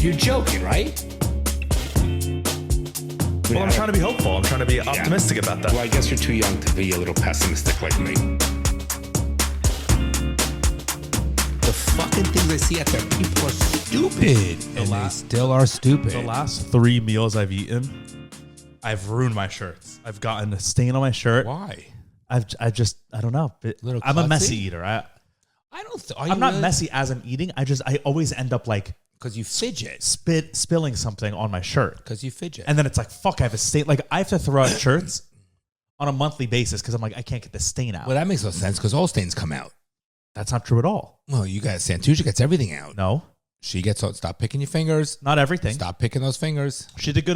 You're joking, right? Well, I'm trying to be hopeful. I'm trying to be optimistic about that. Well, I guess you're too young to be a little pessimistic like me. The fucking things I see out there, people are stupid. They still are stupid. The last 3 meals I've eaten, I've ruined my shirts. I've gotten a stain on my shirt. Why? I don't know. I'm a messy eater. I'm not messy as I'm eating. I always end up like, because you fidget. Spilling something on my shirt. Because you fidget. And then it's like, fuck, I have a stain. Like, I have to throw out shirts on a monthly basis because I'm like, I can't get the stain out. Well, that makes no sense because all stains come out. That's not true at all. Well, you got Santusha gets everything out. No. She gets, stop picking your fingers. Not everything. Stop picking those fingers. She did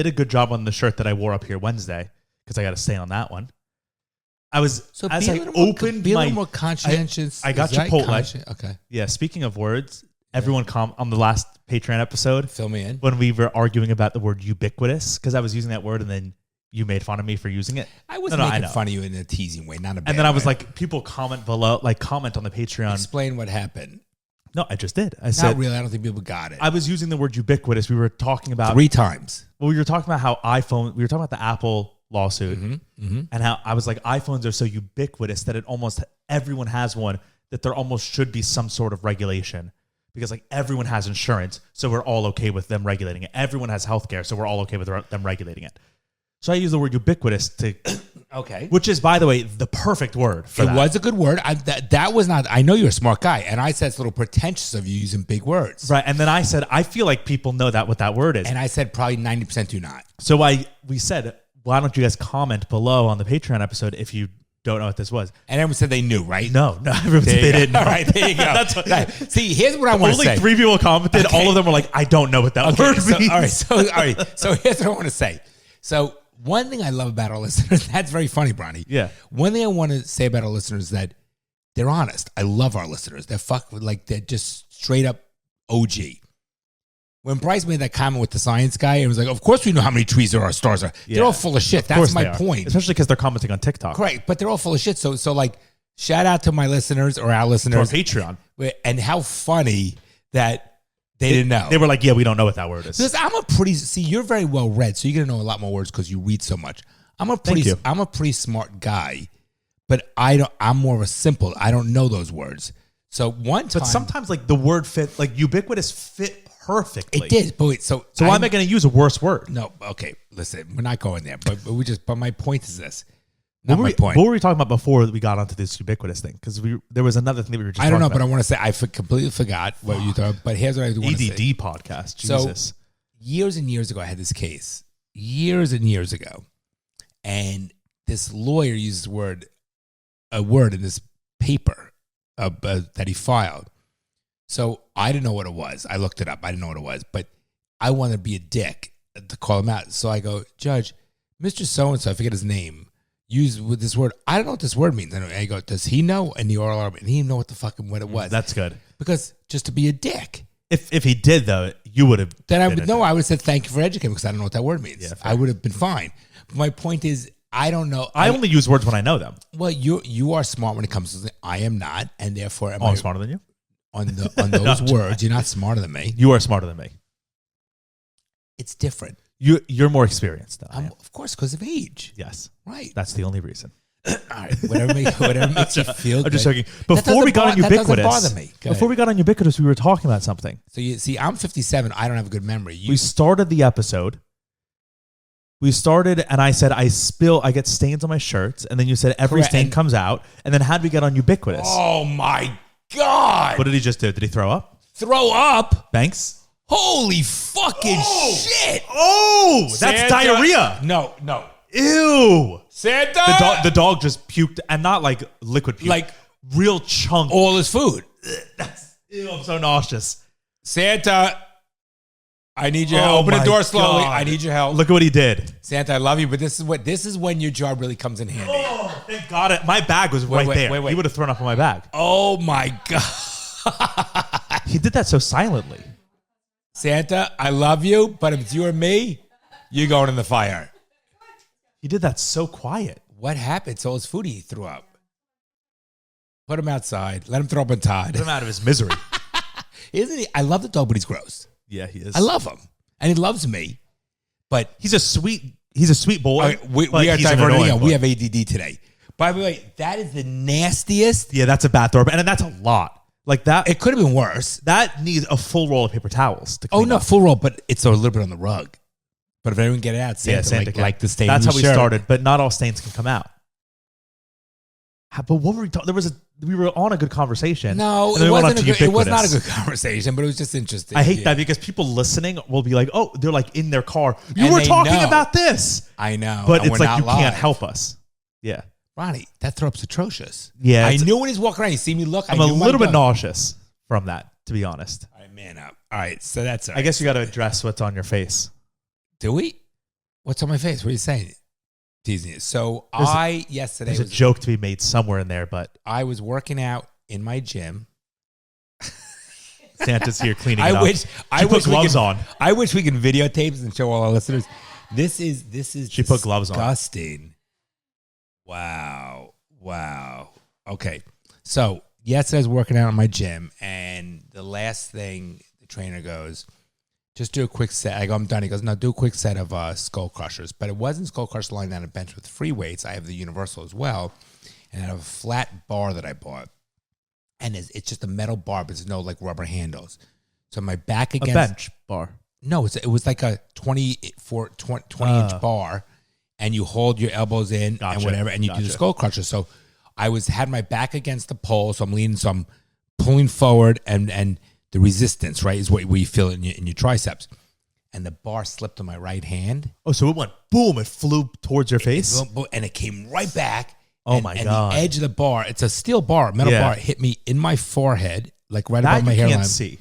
a good job on the shirt that I wore up here Wednesday because I got a stain on that one. I was, so as I opened be a my... little more conscientious. I got Chipotle. Okay. Yeah, speaking of words... Everyone on the last Patreon episode, fill me in, when we were arguing about the word ubiquitous, because I was using that word and then you made fun of me for using it. I was making fun of you in a teasing way, not a bad And then I was way. like, people comment below, like comment on the Patreon. Explain what happened. No, I just did. I said, not really. I don't think people got it. I was using the word ubiquitous. We were talking about 3 times. Well, we were talking about how we were talking about the Apple lawsuit and how I was like, iPhones are so ubiquitous that it almost everyone has one, that there almost should be some sort of regulation. Because like everyone has insurance, so we're all okay with them regulating it. Everyone has healthcare, so we're all okay with them regulating it. So I use the word ubiquitous to, okay, which is, by the way, the perfect word for that. It was a good word. That was not. I know you're a smart guy, and I said it's a little pretentious of you using big words, right? And then I said I feel like people know what that word is, and I said probably 90% do not. So we said, why don't you guys comment below on the Patreon episode if you don't know what this was? And everyone said they knew, right? No, everyone said they didn't know. All right, there you go. That's what, see, here's what I want to say. Only 3 people commented. Okay. All of them were like, I don't know what that word means. All right. So here's what I want to say. So one thing I love about our listeners, that's very funny, Bronny. Yeah. One thing I want to say about our listeners is that they're honest. I love our listeners. They're just straight up OG. When Bryce made that comment with the science guy, it was like, of course we know how many trees there are, stars are. Yeah. They're all full of shit. That's my point. Especially because they're commenting on TikTok. Correct. But they're all full of shit. So like, shout out to my listeners or our listeners. To our Patreon. And how funny that they didn't know. They were like, yeah, we don't know what that word is. Because you're very well read, so you're going to know a lot more words because you read so much. I'm a pretty smart guy, but I'm more of a simple. I don't know those words. So one time. But sometimes like the word fit, like ubiquitous fit perfectly. It did, but wait, so why am I going to use a worse word? No, okay, listen, we're not going there, but my point is this. Not my point. What were we talking about before we got onto this ubiquitous thing? Because there was another thing that we were just. I don't know, about. but I want to say I completely forgot what you thought. But here's what I want to say. ADD podcast. Jesus. So years and years ago, I had this case. Years and years ago, and this lawyer used a word in this paper that he filed. So I didn't know what it was. I looked it up. I didn't know what it was, but I want to be a dick to call him out. So I go, Judge, Mr. So-and-so, I forget his name, used with this word. I don't know what this word means. And I go, does he know? And the oral argument, and he didn't know what the fucking what it was. That's good. Because just to be a dick. If he did, though, you would have. Then I would have said, thank you for educating because I don't know what that word means. Yeah, I would have been fine. But my point is, I don't know. I only use words when I know them. Well, you are smart when it comes to I am not, and therefore I'm smarter than you. On those words, you're not smarter than me. You are smarter than me. It's different. You're more experienced than I am. Of course, because of age. Yes. Right. That's the only reason. All right. Whatever makes you feel good. I'm just joking. Before we got on ubiquitous. That doesn't bother me. Before we got on ubiquitous, we were talking about something. So you see, I'm 57. I don't have a good memory. We started the episode. And I said, I get stains on my shirts. And then you said every stain comes out. And then how'd we get on ubiquitous? Oh my God. What did he just do? Did he throw up? Throw up? Thanks. Holy fucking shit. Oh, that's diarrhea. No. Ew. Santa. The dog just puked, and not like liquid puke. Like real chunk. All his food. Ew, I'm so nauseous. Santa, I need your help. Open the door slowly. God. I need your help. Look at what he did. Santa, I love you, but this is when your job really comes in handy. Oh, thank God. My bag was right there. Wait. He would have thrown up on my bag. Oh, my God. He did that so silently. Santa, I love you, but if it's you or me, you're going in the fire. He did that so quiet. What happened? So his food he threw up. Put him outside. Let him throw up on Todd. Put him out of his misery. Isn't he? I love the dog, but he's gross. Yeah, he is. I love him, and he loves me. But He's a sweet boy. okay, we but are he's an diverting. annoying We boy. have ADD today. By the way, that is the nastiest. Yeah, that's a bad throw, and that's a lot. Like that. It could have been worse. That needs a full roll of paper towels to Oh clean no, up. full roll, but it's a little bit on the rug. But if anyone get it out, Santa, Santa can. like the stain. That's in how your we shirt. started, but not all stains can come out. But what were we talking? We were on a good conversation. No, and then it we went on wasn't. to It was not a ubiquitous. good conversation, but it was just interesting. I hate that because people listening will be like, "Oh, they're like in their car. You And were they talking know. about this," I know, but and it's we're like not you can't live. help us. Yeah, Ronnie, that throw up's atrocious. Yeah, I it's- knew when he's walking around. You see me look. I'm a I knew little bit no. nauseous from that, to be honest. All right, man up. All right, so that's. All I right. guess you got to address what's on your face. Do we? What's on my face? What are you saying? Teasing you. So yesterday There's a joke to be made somewhere in there, but I was working out in my gym. Santa's here cleaning it up. I She put wish we gloves could- on. I wish we can videotape this and show all our listeners. This is She put gloves on. disgusting. Wow. Okay. So yesterday I was working out in my gym, and the last thing the trainer goes, just do a quick set. I go, I'm done. He goes, no, do a quick set of skull crushers. But it wasn't skull crushers lying down a bench with free weights. I have the universal as well. And I have a flat bar that I bought. And it's just a metal bar, but there's no like rubber handles. So my back A against bench bar. No, it was like a 20 inch bar, and you hold your elbows in Gotcha. and whatever, and you do the Gotcha. skull crusher. So I had my back against the pole, so I'm leaning, so I'm pulling forward, and the resistance, right, is what you feel in your triceps. And the bar slipped on my right hand. Oh, so it went boom! It flew towards your face. And it came right back. Oh and, my and God. the edge of the bar, it's a steel bar, metal Yeah. bar, hit me in my forehead, like right That above my you hairline. can't see.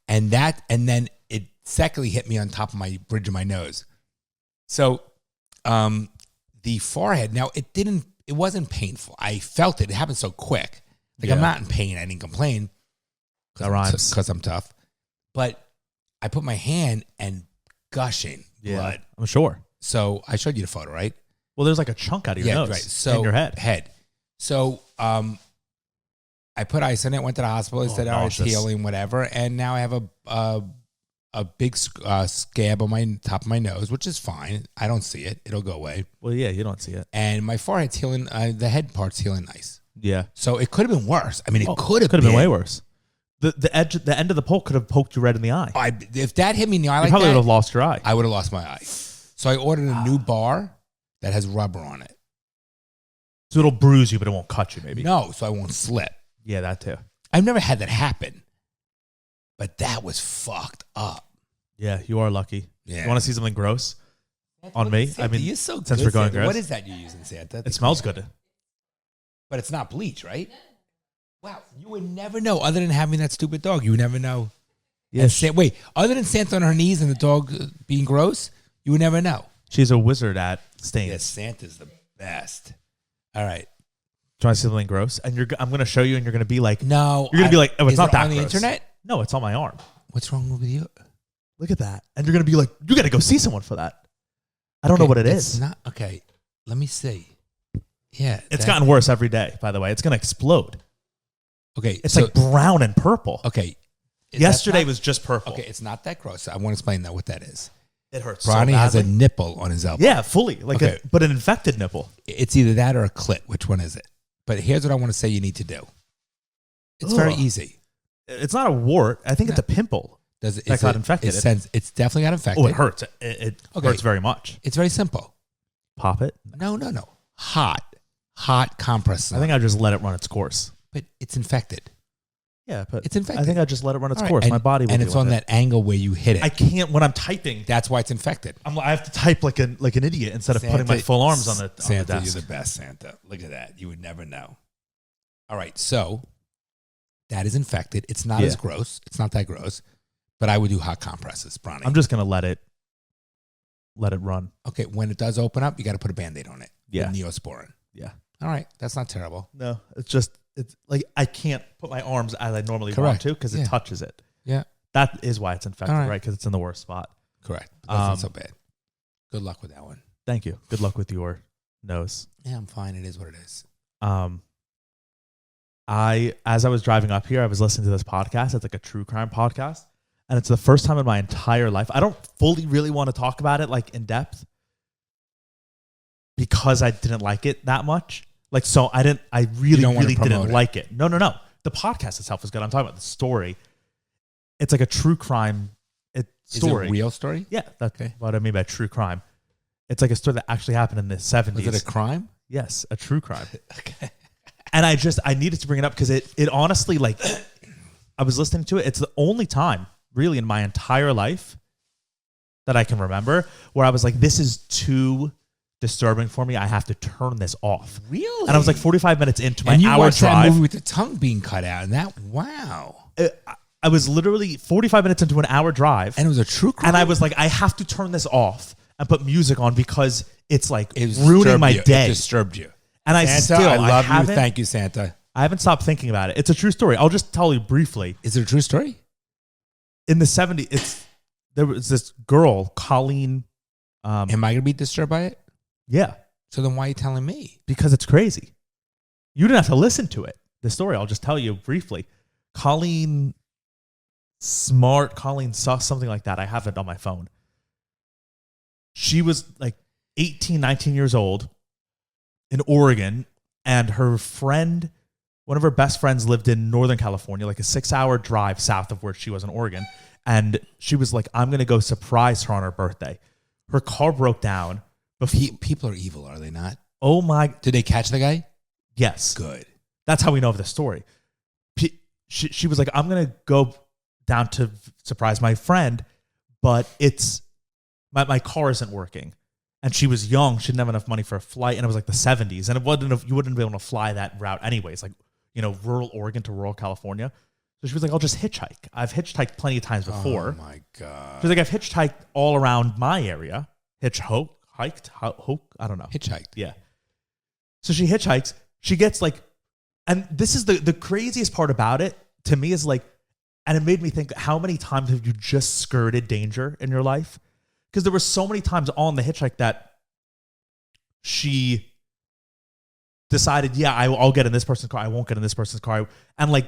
And then it secondly hit me on top of my bridge of my nose. So the forehead, now it wasn't painful. I felt it. It happened so quick. Like Yeah. I'm not in pain. I didn't complain. That rhymes. Because I'm tough. But I put my hand and gushing blood. I'm sure. So I showed you the photo, right? Well, there's like a chunk out of your nose, right. So in your head. So I put ice in it, went to the hospital. They said, "Oh, it's nauseous. healing, whatever." And now I have a big scab on my top of my nose, which is fine. I don't see it; it'll go away. Well, yeah, you don't see it. And my forehead's healing. The head part's healing nice. Yeah, So it could have been worse. I mean, it could have been way worse. The end of the pole could have poked you right in the eye. If that hit me in the eye You like probably would that, have lost your eye. I would have lost my eye. So I ordered a new bar that has rubber on it. So it'll bruise you, but it won't cut you. Maybe. No, so I won't slip. Yeah, that too. I've never had that happen, but that was fucked up. Yeah, you are lucky. Yeah. You want to see something gross on me? Santa, I mean, you're so since good, we're going Santa. gross, What is that you're using, Santa? it smells good. But it's not bleach, right? Wow, you would never know. Other than having that stupid dog, you would never know. Yeah, And wait, other than Santa on her knees and the dog being gross, you would never know. she's a wizard at stains. Yes, Santa's the best. All right. Do you want to see something gross? And I'm going to show you, and you're going to be like, No. You're going to be like, oh, it's is not it that on the gross. internet? No, it's on my arm. What's wrong with you? Look at that. And you're going to be like, you got to go see someone for that. I don't know what it it's is. Not okay. Let me see. Yeah, It's gotten worse every day, by the way. It's going to explode. okay. It's so- like brown and purple. okay. Yesterday That's was just purple. not, okay. It's not that gross. I want to explain that what that is. It hurts Ronnie so has a badly. nipple on his elbow. Yeah, fully. Okay. But an infected nipple. It's either that or a clit. Which one is it? But here's what I want to say you need to do. It's very Ugh. easy. It's not a wart. I think it's a pimple. Does it? That is got it- infected. It's definitely got infected. Oh, it hurts. It Okay. hurts very much. It's very simple. Pop it. No. Hot compress. I think I just let it run its course. but it's infected. Yeah, but It's infected. I think I just let it run its All right, course. and- My body will and deal it's with on it. that angle where you hit it. I can't when I'm typing. That's why it's infected. I have to type like an idiot instead of putting my full arms on the Santa, desk. you're the best, Santa. Look at that. You would never know. All right, so that is infected. It's not as gross. It's not that gross, but I would do hot compresses, Bronny. I'm just gonna let it run. Okay, when it does open up, you got to put a Band-Aid on it. Yeah. With Neosporin. Yeah. All right, that's not terrible. No, it's like I can't put my arms as I normally want Correct. to because Yeah. it touches it. Yeah, That is why it's infected, All right. right? Because it's in the worst spot. correct. That's not so bad. Good luck with that one. Thank you. Good luck with your nose. Yeah, I'm fine. It is what it is. As I was driving up here, I was listening to this podcast. It's like a true crime podcast. and it's the first time in my entire life. I don't fully really want to talk about it like in depth because I didn't like it that much. Like, so I really didn't like it. No. The podcast itself is good. I'm talking about the story. It's like a true crime story. Is it a real story? Yeah, that's what I mean by true crime. It's like a story that actually happened in the 70s. Is it a crime? Yes, a true crime. Okay. And I needed to bring it up because it honestly, like, I was listening to it. It's the only time really in my entire life that I can remember where I was like, this is too disturbing for me. I have to turn this off. Really? And I was like 45 minutes into my and you hour watched drive. that movie with the tongue being cut out, and that I was literally 45 minutes into an hour drive. And it was a true crime. And I was like, I have to turn this off and put music on because it's like It ruining my day. It disturbed you. And Santa, I love you. Thank you, Santa. I haven't stopped thinking about it. It's a true story. I'll just tell you briefly. Is it a true story? In the 70s, there was this girl, Colleen. Am I going to be disturbed by it? Yeah. So then why are you telling me? Because it's crazy. You didn't have to listen to it. The story, I'll just tell you briefly. Colleen Sus, something like that. I have it on my phone. She was like 18, 19 years old in Oregon, and her friend, one of her best friends, lived in Northern California, like a 6-hour drive south of where she was in Oregon. And she was like, I'm going to go surprise her on her birthday. Her car broke down. People are evil, are they not? Oh my. Did they catch the guy? Yes. Good. That's how we know of the story. She was like, I'm going to go down to surprise my friend, but it's my car isn't working. And she was young. She didn't have enough money for a flight. And it was like the 70s. And you wouldn't be able to fly that route anyways, like, you know, rural Oregon to rural California. So she was like, I'll just hitchhike. I've hitchhiked plenty of times before. Oh, my God. She was like, I've hitchhiked all around my area. I don't know. Hitchhiked. Yeah. So she hitchhikes. She gets like, and this is the craziest part about it to me is like, and it made me think, how many times have you just skirted danger in your life? Because there were so many times on the hitchhike that she decided, yeah, I'll get in this person's car. I won't get in this person's car. And like,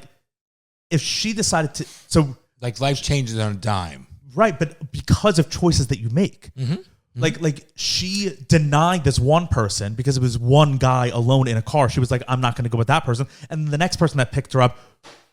if she decided to, so like life changes on a dime. Right. But because of choices that you make, like she denied this one person because it was one guy alone in a car. She was like, I'm not going to go with that person. And the next person that picked her up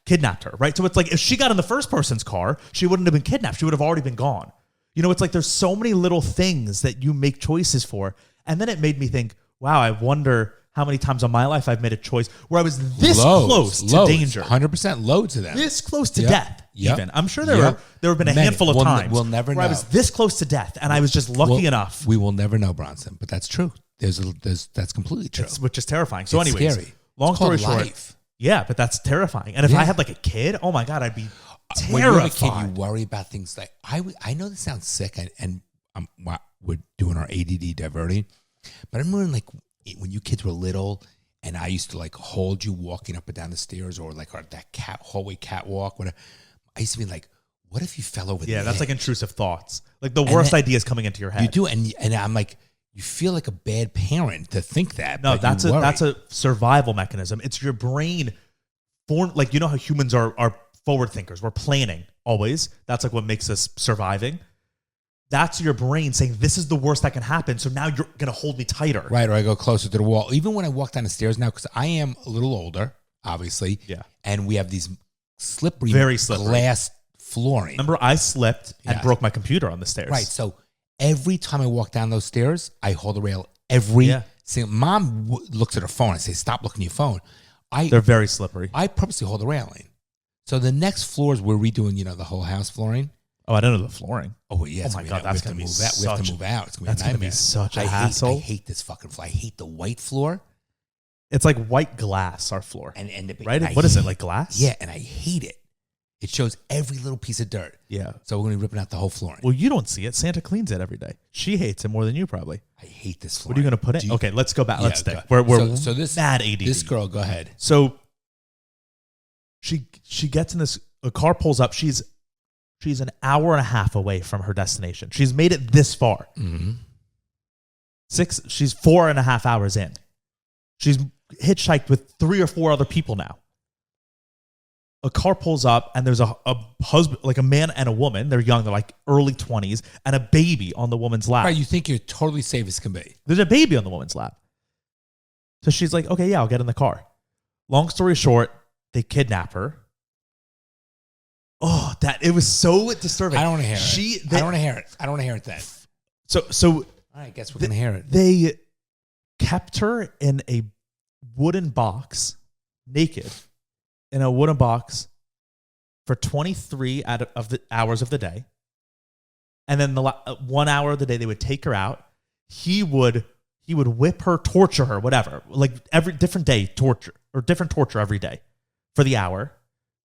kidnapped her. Right. So it's like, if she got in the first person's car, she wouldn't have been kidnapped. She would have already been gone. You know, it's like there's so many little things that you make choices for. And then it made me think, wow, I wonder how many times in my life I've made a choice where I was this close to danger. 100% loads of them. This close to death, even. I'm sure there have been a handful of times we'll never know. I was this close to death, and I was just lucky enough. We will never know, Bronson, but that's true. That's completely true. Which is terrifying. So it's anyways, scary. Long story short, life. Yeah, but that's terrifying. And if I had like a kid, oh my God, I'd be terrified. When you're a kid, you worry about things like, I know this sounds sick, and we're doing our ADD diverting, but I remember like when you kids were little, and I used to like hold you walking up and down the stairs, or like that hallway catwalk. Whatever. I used to be like, what if you fell over? Yeah, that's like intrusive thoughts. Like the worst ideas coming into your head. You do, and I'm like, you feel like a bad parent to think that. No, that's a survival mechanism. It's your brain formed. Like, you know how humans are forward thinkers. We're planning always. That's like what makes us surviving. That's your brain saying, this is the worst that can happen. So now you're going to hold me tighter. Right. Or I go closer to the wall. Even when I walk down the stairs now, because I am a little older, obviously. Yeah. And we have these very slippery glass flooring. Remember, I slipped and broke my computer on the stairs. Right. So every time I walk down those stairs, I hold the rail every single. Mom looks at her phone. I say, stop looking at your phone. They're very slippery. I purposely hold the railing. So the next floors, we're redoing, the whole house flooring. Oh, I don't know the flooring. Oh, well, yeah. Oh, my God. That's going to be we have to move out. It's going to be such a hassle. I hate this fucking floor. I hate the white floor. It's like white glass, our floor. Right? What is it, like glass? Yeah, and I hate it. It shows every little piece of dirt. Yeah. So we're going to be ripping out the whole flooring. Well, you don't see it. Santa cleans it every day. She hates it more than you probably. I hate this flooring. What are you going to put in? Okay, let's go back. Yeah, let's stick. We're so this, mad ADD. This girl, go ahead. So she gets in a car pulls up. She's an hour and a half away from her destination. She's made it this far. Mm-hmm. She's 4.5 hours in. She's hitchhiked with 3 or 4 other people now. a car pulls up and there's a husband, like a man and a woman. They're young. They're like early 20s and a baby on the woman's lap. Right, you think you're totally safe as can be. There's a baby on the woman's lap. So she's like, okay, yeah, I'll get in the car. Long story short, they kidnap her. Oh, it was so disturbing. I don't want to hear it. I don't want to hear it. I don't want to hear it then. So I guess we're going to hear it. They kept her in a wooden box, naked, in a wooden box for 23 of the hours of the day. And then the 1 hour of the day, they would take her out. He would whip her, torture her, whatever. Like every different day, torture or different torture every day for the hour.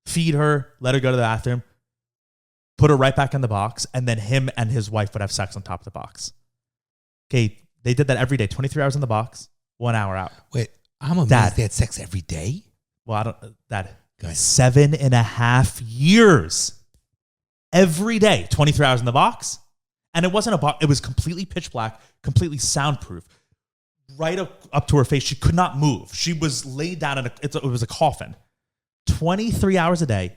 Feed her, let her go to the bathroom, put her right back in the box, and then him and his wife would have sex on top of the box. Okay, they did that every day, 23 hours in the box, 1 hour out. Wait, I'm amazed they had sex every day? Well, I don't, Dad, 7.5 years. Every day, 23 hours in the box. And it wasn't a box, it was completely pitch black, completely soundproof. Right up to her face, she could not move. She was laid down in it was a coffin. 23 hours a day,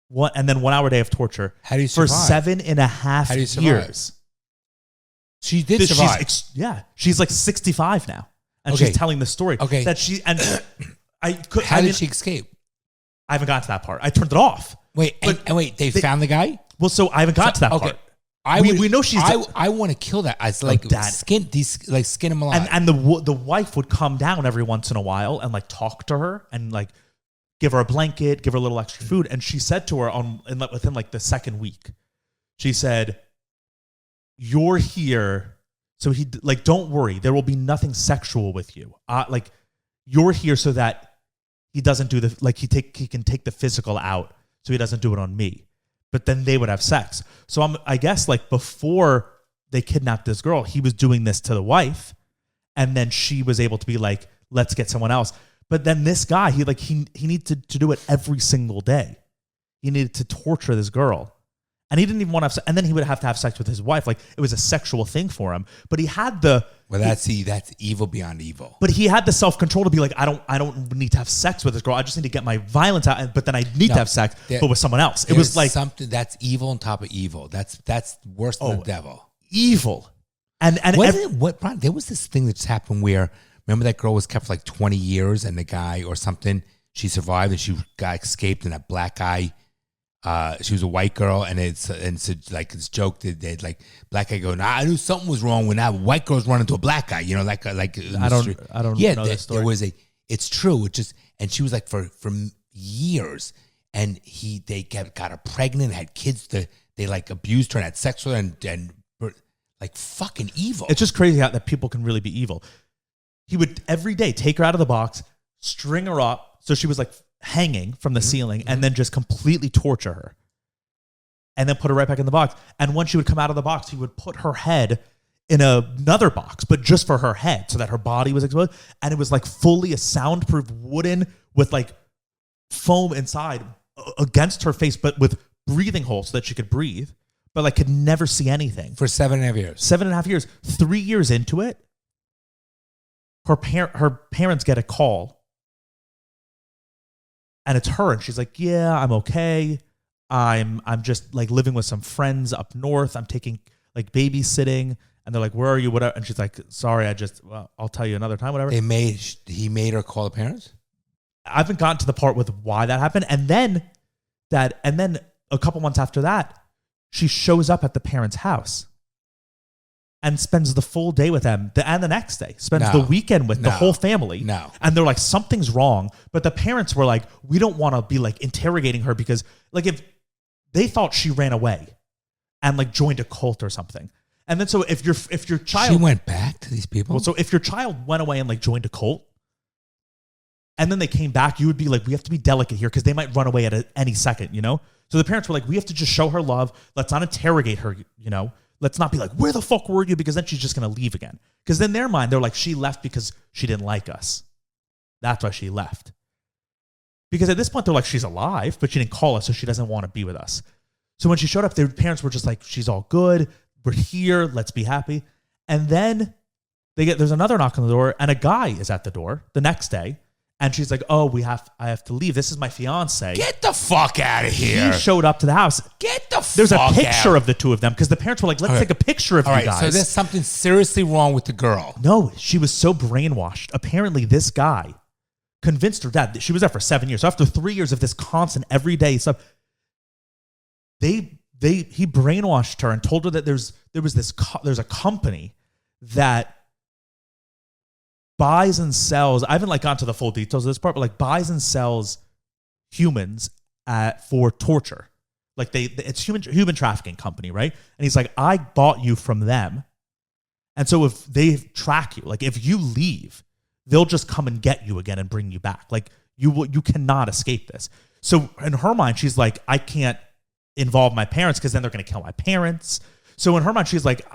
and then 1 hour a day of torture. How do you survive? For 7.5 years. She did survive. She's like 65 now, and she's telling the story. Okay, that she and How did she escape? I haven't gotten to that part. I turned it off. Wait, and wait, they found the guy? Well, so I haven't gotten to that part. We know she's. I want to kill that. It's like skin him alive. And the wife would come down every once in a while and like talk to her and like give her a blanket, give her a little extra food. And she said to her within like the second week, she said, "You're here, so don't worry. There will be nothing sexual with you. Like you're here so that he doesn't do he can take the physical out, so he doesn't do it on me." But then they would have sex. So I guess like before they kidnapped this girl, he was doing this to the wife, and then she was able to be like, "Let's get someone else." But then this guy, he needed to do it every single day. He needed to torture this girl. And he didn't even want to have sex. And then he would have to have sex with his wife. Like it was a sexual thing for him. But he had that's evil beyond evil. But he had the self-control to be like, I don't need to have sex with this girl. I just need to get my violence out. But then I need to have sex, but with someone else. It was like something that's evil on top of evil. That's worse than the devil. Evil. And Brian, there was this thing that just happened where, remember that girl was kept for like 20 years and the guy or something, she survived and she got escaped, and that black guy, she was a white girl, and it's like this joke that they like black guy going, I knew something was wrong when that white girl's running into a black guy, you know, like I don't know this story. There was it's true. It just, and she was like for years, and they got her pregnant, had kids, they like abused her and had sex with her and like fucking evil. It's just crazy how that people can really be evil. He would every day take her out of the box, string her up, so she was like hanging from the ceiling, and then just completely torture her. And then put her right back in the box. And when she would come out of the box, he would put her head in another box, but just for her head, so that her body was exposed. And it was like fully a soundproof wooden with like foam inside against her face, but with breathing holes so that she could breathe, but like could never see anything. For 7.5 years. 7.5 years. 3 years into it, her parents get a call. And it's her, and she's like, "Yeah, I'm okay. I'm just like living with some friends up north. I'm taking like babysitting." And they're like, "Where are you?" Whatever. And she's like, "Sorry, I'll tell you another time. Whatever." He made her call the parents. I haven't gotten to the part with why that happened, and then a couple months after that, she shows up at the parents' house and spends the full day with them, and the next day spends the weekend with the whole family. No. And they're like, something's wrong. But the parents were like, we don't want to be like interrogating her, because like if they thought she ran away and like joined a cult or something. And then so if your child, she went back to these people. Well, so if your child went away and like joined a cult, and then they came back, you would be like, we have to be delicate here because they might run away at any second, you know? So the parents were like, we have to just show her love. Let's not interrogate her, you know? Let's not be like, where the fuck were you? Because then she's just going to leave again. Because in their mind, they're like, she left because she didn't like us. That's why she left. Because at this point, they're like, she's alive, but she didn't call us, so she doesn't want to be with us. So when she showed up, their parents were just like, she's all good. We're here. Let's be happy. And then there's another knock on the door, and a guy is at the door the next day. And she's like, "Oh, I have to leave. This is my fiance." Get the fuck out of here. He showed up to the house. Get the fuck out. There's a picture of the two of them because the parents were like, "Let's take a picture of you guys." So there's something seriously wrong with the girl. No, she was so brainwashed. Apparently, this guy convinced her dad. She was there for 7 years. So after 3 years of this constant everyday stuff, he brainwashed her and told her that there's a company that buys and sells. I haven't gone to the full details of this part, but buys and sells humans for torture. It's human trafficking company, right? And he's like, I bought you from them, and so if they track you, if you leave, they'll just come and get you again and bring you back. You cannot escape this. So in her mind, she's like, I can't involve my parents because then they're going to kill my parents. So in her mind, she's like,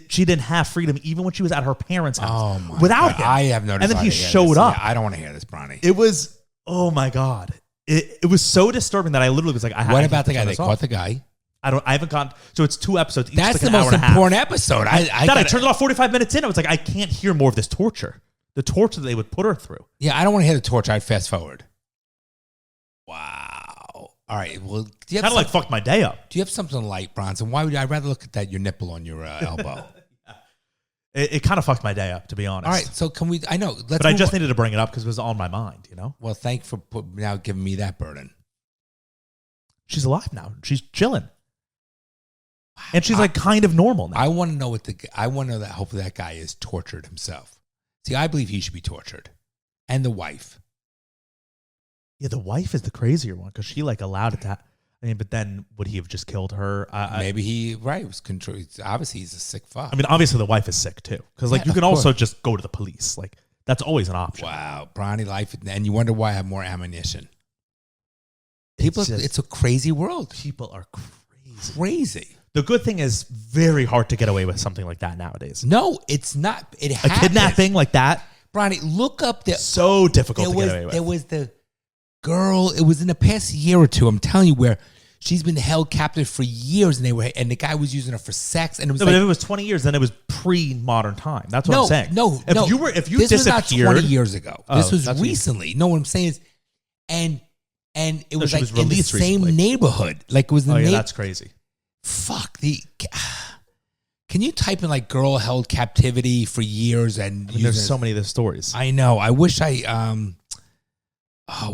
she didn't have freedom even when she was at her parents' house without him. I have no desire. And then he showed up. Yeah, I don't want to hear this, Bronny. It was, oh my God. It was so disturbing that I literally was like, what about the guy? They caught the guy. I haven't gone. So it's 2 episodes. Each That's the most important episode. I turned it off 45 minutes in. I was like, I can't hear more of this torture. The torture that they would put her through. Yeah, I don't want to hear the torture. I'd fast forward. Wow. All right. Well, do you have kind of fucked my day up. Do you have something light, Bronson? Why would I'd rather look at your nipple on your elbow? It kind of fucked my day up, to be honest. All right. So can we? I know. But I just needed to bring it up because it was on my mind. Well, thanks for now giving me that burden. She's alive now. She's chilling, and she's kind of normal now. I want to know I want to know that hopefully that guy is tortured himself. See, I believe he should be tortured, and the wife. Yeah, the wife is the crazier one because she allowed it to. But then would he have just killed her? Maybe he was control. Obviously, he's a sick fuck. Obviously the wife is sick too because you can also just go to the police. That's always an option. Wow, Bronny life, and you wonder why I have more ammunition. It's a crazy world. People are crazy. Crazy. The good thing is very hard to get away with something like that nowadays. No, it's not. It happens. A kidnapping like that, Bronny. Look up there. So difficult to get away with. There was the girl. It was in the past year or two. I'm telling you, where she's been held captive for years, and the guy was using her for sex. And it was but if it was 20 years, then it was pre-modern time. That's what I'm saying. If you this disappeared, was not 20 years ago. This was recently. No, what I'm saying is, and it was in the same neighborhood. It was the that's crazy. Fuck Can you type in girl held captivity for years and there's so many of the stories. I know. I wish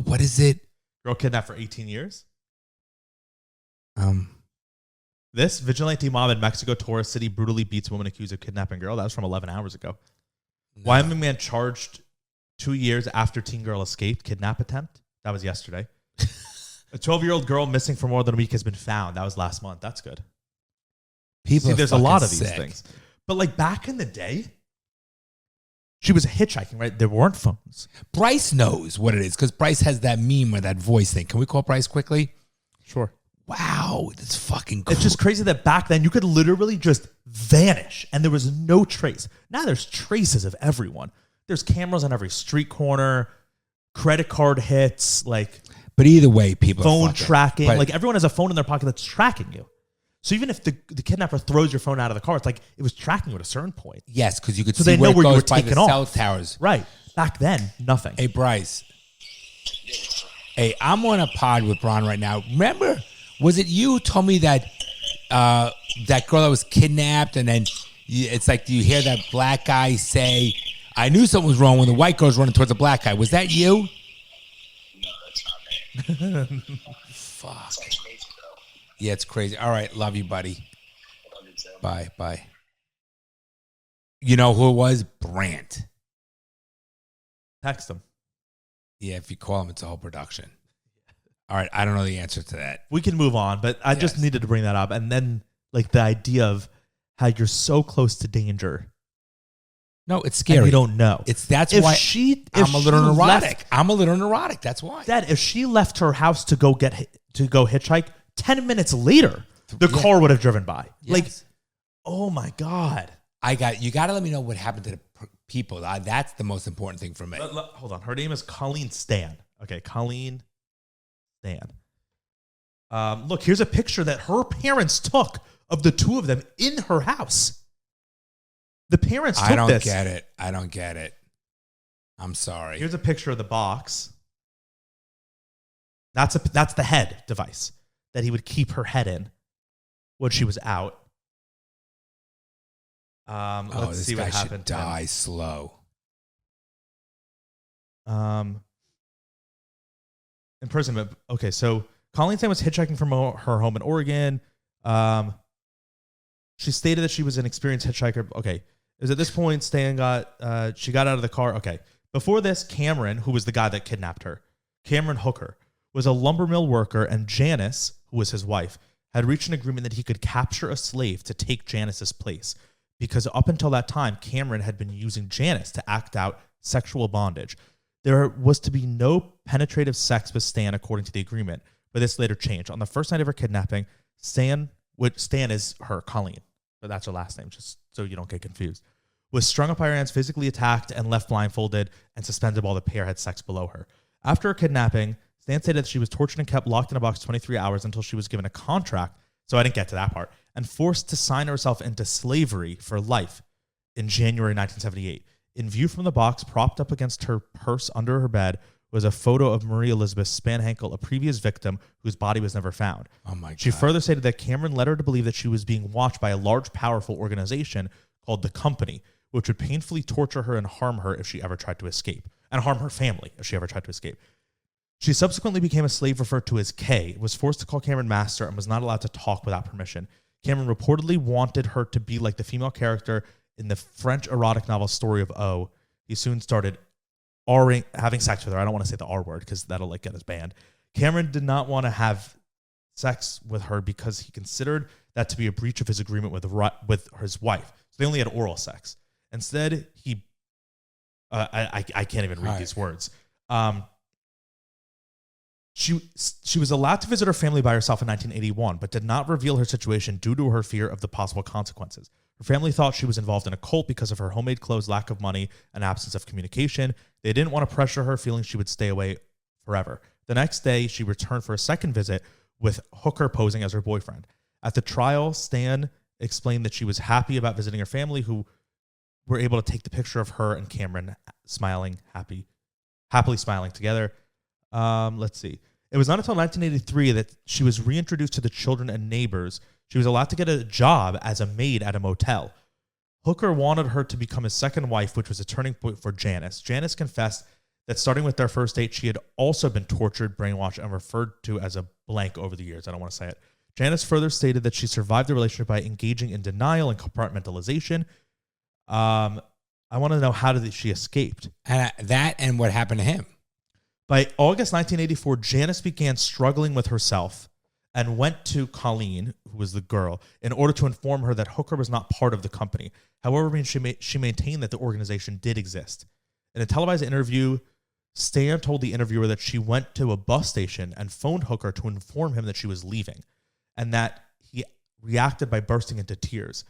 what is it? Girl kidnapped for 18 years. This vigilante mob in Mexico tourist city brutally beats woman accused of kidnapping girl. That was from 11 hours ago. No. Wyoming man charged 2 years after teen girl escaped kidnap attempt. That was yesterday. A 12-year-old girl missing for more than a week has been found. That was last month. That's good. There's a lot of these things. But back in the day, she was hitchhiking, right? There weren't phones. Bryce knows what it is because Bryce has that meme or that voice thing. Can we call Bryce quickly? Sure. Wow, that's fucking cool. It's just crazy that back then you could literally just vanish and there was no trace. Now there's traces of everyone. There's cameras on every street corner, credit card hits, But either way, people phone tracking. Everyone has a phone in their pocket that's tracking you. So even if the kidnapper throws your phone out of the car, it's it was tracking you at a certain point. Yes, because you could so see they know where you were by taking the off. cell towers. Right. Back then, nothing. Hey, Bryce. Hey, I'm on a pod with Bron right now. Remember, was it you who told me that that girl that was kidnapped and then it's you hear that black guy say, I knew something was wrong when the white girl was running towards the black guy. Was that you? No, that's not me. Fuck. Sounds crazy, bro. Yeah, it's crazy. All right, love you, buddy. Love you too. Bye. You know who it was? Brant. Text him. Yeah, if you call him, it's a whole production. All right, I don't know the answer to that. We can move on, but I just needed to bring that up. And then, the idea of how you're so close to danger. No, it's scary. And you don't know. That's why I'm a little neurotic. I'm a little neurotic. That's why. Dad, if she left her house to go hitchhike, 10 minutes later, the car would have driven by. Yes. Oh my God. You got to let me know what happened to the people. That's the most important thing for me. Hold on. Her name is Colleen Stan. Okay, Colleen Stan. Look, here's a picture that her parents took of the two of them in her house. The parents took this. I don't get it. I'm sorry. Here's a picture of the box. That's the head device that he would keep her head in when she was out. Let's see what happened. Should die slow. Imprisonment. Okay, so Colleen Stan was hitchhiking from her home in Oregon. She stated that she was an experienced hitchhiker. Okay, it was at this point Stan got out of the car. Okay, before this, Cameron, who was the guy that kidnapped her, Cameron Hooker, was a lumber mill worker, and Janice, who was his wife, had reached an agreement that he could capture a slave to take Janice's place, because up until that time, Cameron had been using Janice to act out sexual bondage. There was to be no penetrative sex with Stan according to the agreement, but this later changed. On the first night of her kidnapping, Stan is her, Colleen, but that's her last name, just so you don't get confused, was strung up by her hands, physically attacked, and left blindfolded and suspended while the pair had sex below her. After her kidnapping, Stan stated that she was tortured and kept locked in a box 23 hours until she was given a contract, so I didn't get to that part, and forced to sign herself into slavery for life in January 1978. In view from the box, propped up against her purse under her bed, was a photo of Marie Elizabeth Spanhankle, a previous victim whose body was never found. Oh my God. She further stated that Cameron led her to believe that she was being watched by a large, powerful organization called the Company, which would painfully torture her and harm her if she ever tried to escape, and harm her family if she ever tried to escape. She subsequently became a slave referred to as K, was forced to call Cameron master, and was not allowed to talk without permission. Cameron reportedly wanted her to be like the female character in the French erotic novel Story of O. He soon started having sex with her. I don't want to say the R word because that'll get us banned. Cameron did not want to have sex with her because he considered that to be a breach of his agreement with his wife. So they only had oral sex. Instead, he I can't even read these words. She was allowed to visit her family by herself in 1981, but did not reveal her situation due to her fear of the possible consequences. Her family thought she was involved in a cult because of her homemade clothes, lack of money, and absence of communication. They didn't want to pressure her, feeling she would stay away forever. The next day, she returned for a second visit with Hooker posing as her boyfriend. At the trial, Stan explained that she was happy about visiting her family, who were able to take the picture of her and Cameron happily smiling together. Let's see. It was not until 1983 that she was reintroduced to the children and neighbors. She was allowed to get a job as a maid at a motel. Hooker wanted her to become his second wife, which was a turning point for Janice. Janice confessed that starting with their first date, she had also been tortured, brainwashed, and referred to as a blank over the years. I don't want to say it. Janice further stated that she survived the relationship by engaging in denial and compartmentalization. I want to know, how did she escaped? And what happened to him? By August 1984, Janice began struggling with herself and went to Colleen, who was the girl, in order to inform her that Hooker was not part of the company. However, she maintained that the organization did exist. In a televised interview, Stan told the interviewer that she went to a bus station and phoned Hooker to inform him that she was leaving, and that he reacted by bursting into tears.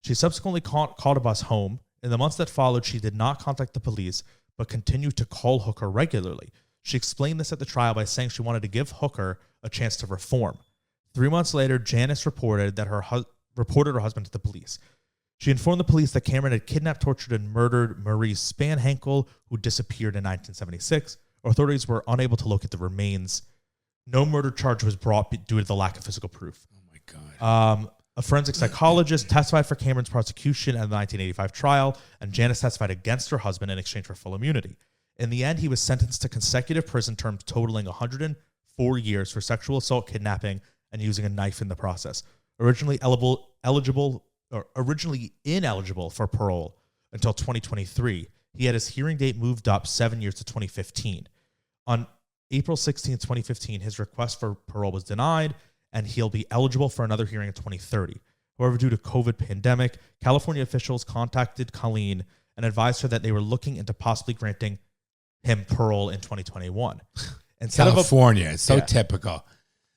She subsequently called a bus home. In the months that followed, she did not contact the police, but continued to call Hooker regularly. She explained this at the trial by saying she wanted to give Hooker a chance to reform. 3 months later, Janice reported her husband to the police. She informed the police that Cameron had kidnapped, tortured, and murdered Marie Spanhankle, who disappeared in 1976. Authorities were unable to locate the remains. No murder charge was brought due to the lack of physical proof. Oh my God. A forensic psychologist testified for Cameron's prosecution at the 1985 trial, and Janice testified against her husband in exchange for full immunity. In the end, he was sentenced to consecutive prison terms totaling 104 years for sexual assault, kidnapping, and using a knife in the process. Originally ineligible for parole until 2023, he had his hearing date moved up 7 years to 2015. On April 16, 2015, his request for parole was denied, and he'll be eligible for another hearing in 2030. However, due to COVID pandemic, California officials contacted Colleen and advised her that they were looking into possibly granting him parole in 2021. California, it's so typical.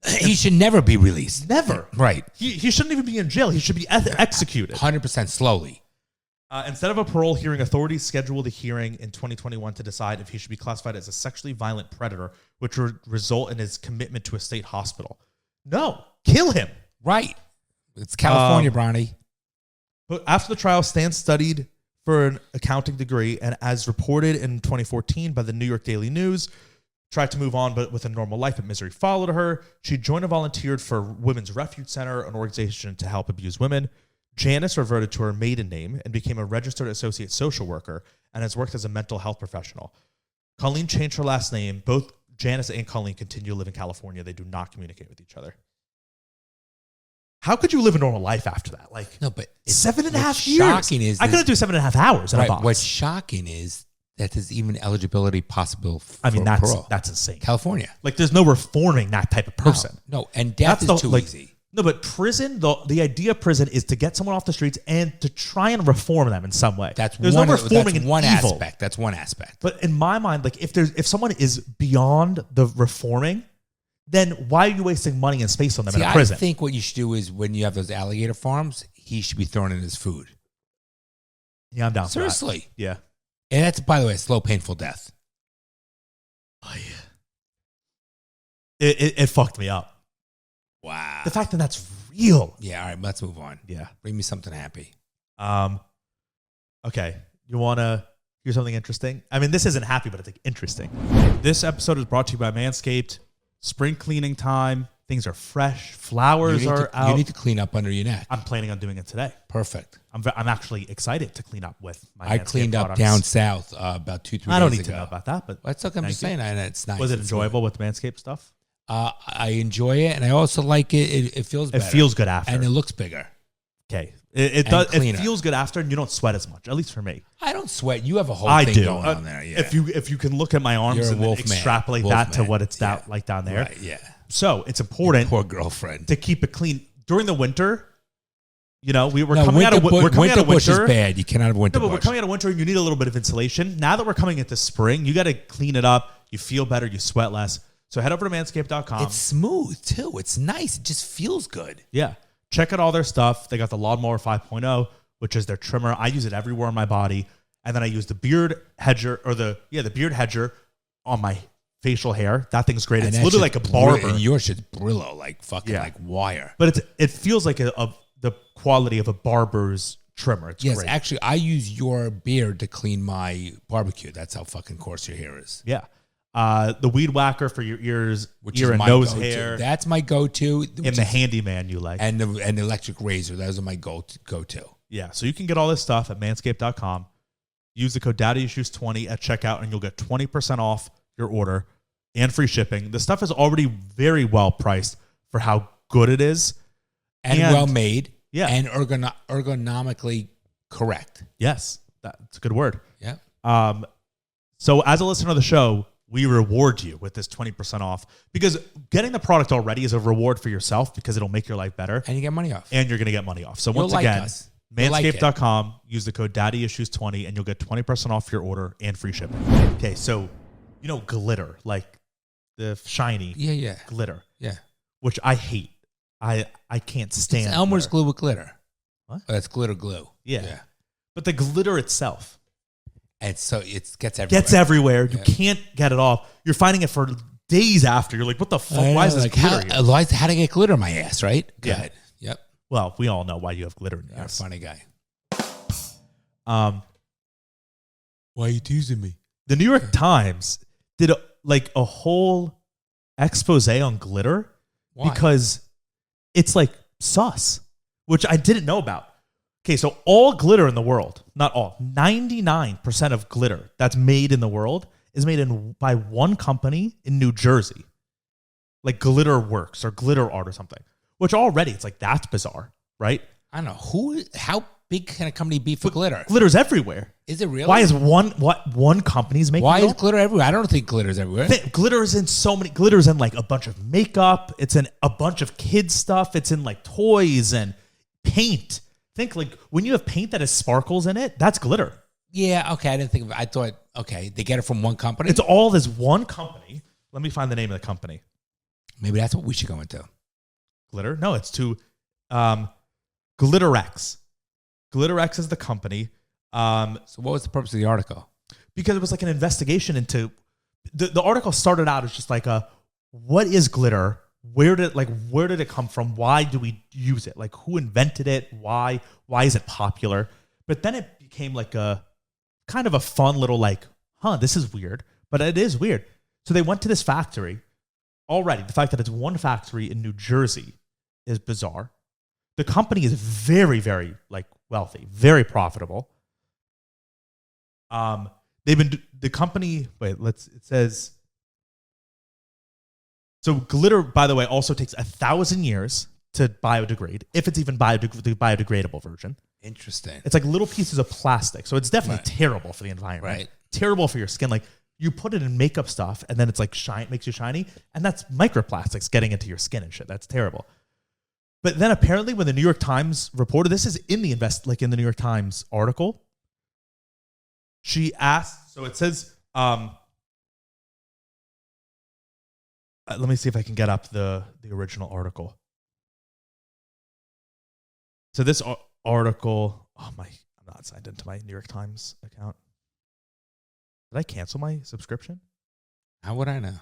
He should never be released. Never. Right. He shouldn't even be in jail. He should be executed. 100% slowly. Instead of a parole hearing, authorities scheduled a hearing in 2021 to decide if he should be classified as a sexually violent predator, which would result in his commitment to a state hospital. No, kill him. Right. It's California, Bronny. But after the trial, Stan studied for an accounting degree, and as reported in 2014 by the New York Daily News, tried to move on, but with a normal life, but misery followed her. She joined and volunteered for Women's Refuge Center, an organization to help abused women. Janice reverted to her maiden name and became a registered associate social worker and has worked as a mental health professional. Colleen changed her last name. Both Janice and Colleen continue to live in California. They do not communicate with each other. How could you live a normal life after that? Like, No, but 7.5 years. Shocking is I couldn't do 7.5 hours in a box. What's shocking is that there's even eligibility possible for that's parole. that's insane. California. Like, there's no reforming that type of person. No, and death is too easy. No, but prison, the idea of prison is to get someone off the streets and to try and reform them in some way. There's no reforming in evil. Aspect. That's one aspect. But in my mind, like if someone is beyond the reforming, then why are you wasting money and space on them in a prison? I think what you should do is when you have those alligator farms, he should be thrown in his food. Yeah, I'm down for that. Seriously. Yeah. And that's, by the way, a slow, painful death. Oh, yeah. It fucked me up. Wow. The fact that that's real. Yeah, all right, let's move on. Yeah. Bring me something happy. Okay. You want to hear something interesting? I mean, this isn't happy, but it's like interesting. This episode is brought to you by Manscaped. Spring cleaning time. Things are fresh. Flowers are out. You need to clean up under your neck. I'm planning on doing it today. Perfect. I'm actually excited to clean up with my I Manscaped cleaned up products. down south about 2-3 days ago. I don't need to know about that, but That's okay. I'm just saying. It's nice. Was it It's enjoyable with Manscaped stuff? I enjoy it, and I also like it. It feels better. It feels good after. And it looks bigger. Okay. It does. cleaner. It feels good after, and you don't sweat as much, at least for me. I don't sweat. You have a whole I thing do. going on there. Yeah. If you can look at my arms You're a and then wolf man. extrapolate Wolf that to man. what it's Yeah. like down there. Right, yeah. So it's important Poor girlfriend. to keep it clean during the winter. You know, we're No, coming out of winter we're coming out of bush winter. is bad. You cannot have winter No, but bush. we're coming out of winter and you need a little bit of insulation. Now that we're coming into spring, you got to clean it up. You feel better. You sweat less. So head over to manscaped.com. It's smooth too. It's nice. It just feels good. Yeah. Check out all their stuff. They got the Lawnmower 5.0, which is their trimmer. I use it everywhere on my body. And then I use the beard hedger the beard hedger on my facial hair. That thing's great. It's literally like a barber. And yours is Brillo, like fucking Yeah. like wire. But it feels like the quality of a barber's trimmer. It's Yes, great. actually, I use your beard to clean my barbecue. That's how fucking coarse your hair is. Yeah. The weed whacker for your ears, Which ear is and my nose go-to. hair. That's my go-to. And the handyman you like. and the electric razor. Those are my go-to. Yeah. So you can get all this stuff at manscaped.com. Use the code DaddyIssues20 at checkout and you'll get 20% off your order and free shipping. The stuff is already very well priced for how good it is. And well made. Yeah. And ergonomically correct. Yes. That's a good word. Yeah. So as a listener of the show, we reward you with this 20% off because getting the product already is a reward for yourself because it'll make your life better And you get money off. and you're going to get money off. So You'll once like again, us. You'll like it. manscaped.com, use the code DaddyIssues20 and you'll get 20% off your order and free shipping. Okay, so you know glitter, like the shiny Yeah. glitter, Yeah. which I hate. I can't stand It's Elmer's glitter. glue with glitter. What? Oh, that's glitter glue. Yeah. But the glitter itself And so it gets everywhere. gets everywhere. You Yeah. can't get it off. You're finding it for days after. You're like, what the fuck? Why is this glitter here? How to get glitter in my ass, right? Yeah. Good. Yep. Well, we all know why you have glitter in your You're a ass. funny guy. Um, Why are you teasing me? the New York Times did a whole expose on glitter Why? because it's like sus, which I didn't know about. Okay, so all glitter in the world, not all, 99% of glitter that's made in the world is made by one company in New Jersey. Like Glitter Works or Glitter Art or something. Which already, it's like, that's bizarre, right? I don't know. How big can a company be for glitter? Glitter's everywhere. Is it really? Why is one company's making Why it is all? glitter everywhere? I don't think glitter's everywhere. Glitter's in so many. Glitter's in like a bunch of makeup. It's in a bunch of kids stuff. It's in like toys and paint. Think like when you have paint that has sparkles in it, that's glitter. Yeah, okay. I didn't think of it. I thought, okay, they get it from one company. It's all this one company. Let me find the name of the company. Maybe that's what we should go into. Glitter? No, it's to GlitterX. GlitterX is the company. So what was the purpose of the article? Because it was like an investigation into the article started out as just like what is glitter? Where did it come from? Why do we use it? Like who invented it? Why is it popular? But then it became like a kind of a fun little like, this is weird, but it is weird. So they went to this factory. Already, the fact that it's one factory in New Jersey is bizarre. The company is very, very like wealthy, very profitable. The company. It says. So glitter, by the way, also takes 1,000 years to biodegrade, if it's even the biodegradable version. Interesting. It's like little pieces of plastic, so it's definitely terrible for the environment. Right. Terrible for your skin. Like you put it in makeup stuff, and then it's like makes you shiny, and that's microplastics getting into your skin and shit. That's terrible. But then apparently, when the New York Times reported this, is in the in the New York Times article. She asked, so it says, let me see if I can get up the original article. So this article, I'm not signed into my New York Times account. Did I cancel my subscription? How would I know?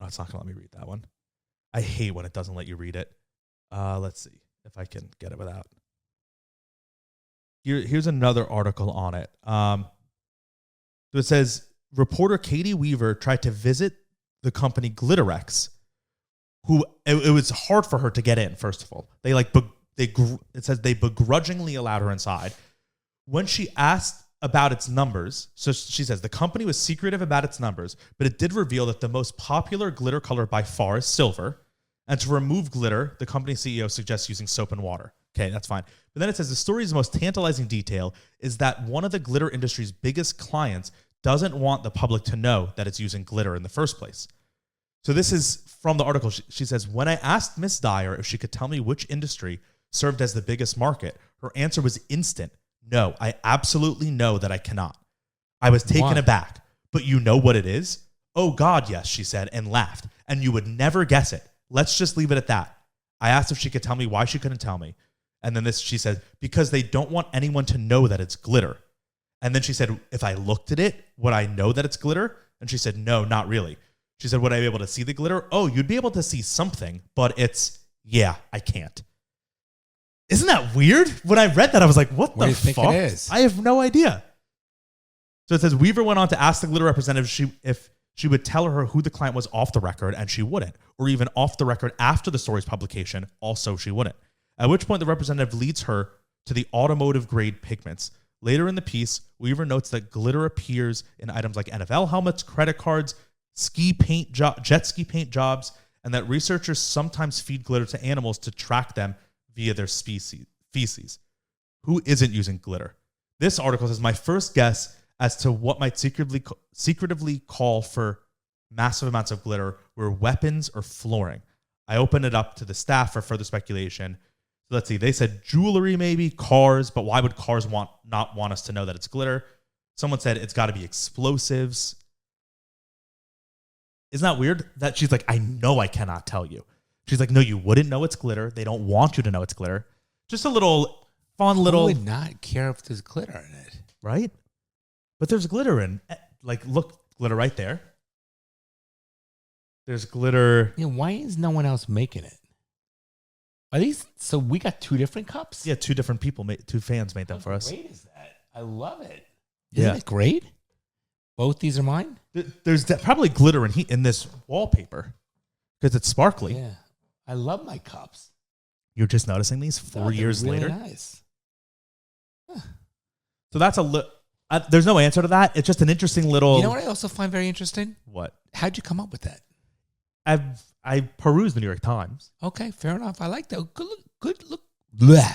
No, it's not going to let me read that one. I hate when it doesn't let you read it. Let's see if I can get it without. Here's another article on it. So it says, reporter Katie Weaver tried to visit the company Glitterex, who it was hard for her to get in. First of all, it says they begrudgingly allowed her inside. When she asked about its numbers, so she says the company was secretive about its numbers, but it did reveal that the most popular glitter color by far is silver. And to remove glitter, the company CEO suggests using soap and water. Okay, that's fine. But then it says the story's most tantalizing detail is that one of the glitter industry's biggest clients doesn't want the public to know that it's using glitter in the first place. So this is from the article. She says, when I asked Miss Dyer if she could tell me which industry served as the biggest market, her answer was instant. No, I absolutely know that I cannot. I was taken aback. But you know what it is? Oh, God, yes, she said, and laughed. And you would never guess it. Let's just leave it at that. I asked if she could tell me why she couldn't tell me. And then she said, because they don't want anyone to know that it's glitter. And then she said, if I looked at it, would I know that it's glitter? And she said, no, not really. She said, would I be able to see the glitter? Oh, you'd be able to see something, but I can't. Isn't that weird? When I read that, I was like, what the fuck? It is? I have no idea. So it says, Weaver went on to ask the glitter representative if she would tell her who the client was off the record, and she wouldn't. Or even off the record after the story's publication, also she wouldn't. At which point the representative leads her to the automotive-grade pigments. Later in the piece, Weaver notes that glitter appears in items like NFL helmets, credit cards, jet ski paint jobs, and that researchers sometimes feed glitter to animals to track them via their feces. Who isn't using glitter? This article says, my first guess as to what might secretively call for massive amounts of glitter were weapons or flooring. I opened it up to the staff for further speculation. So let's see. They said jewelry, maybe cars, but why would cars not want us to know that it's glitter? Someone said it's got to be explosives. Isn't that weird? That she's like, I know I cannot tell you. She's like, no, you wouldn't know it's glitter. They don't want you to know it's glitter. Just a little fun little. I would not care if there's glitter in it, right? But there's glitter in. Like, look, glitter right there. There's glitter. Yeah, why is no one else making it? Are these? So we got two different cups? Yeah, two different people, two fans made them for us. How great is that? I love it. Yeah. Isn't it great? Both these are mine? There's probably glitter in this wallpaper because it's sparkly. Yeah. I love my cups. You're just noticing these 4 years really later? Nice. Huh. So that's there's no answer to that. It's just an interesting little. You know what I also find very interesting? What? How'd you come up with that? I perused the New York Times. Okay, fair enough. I like that. Good look. Blah.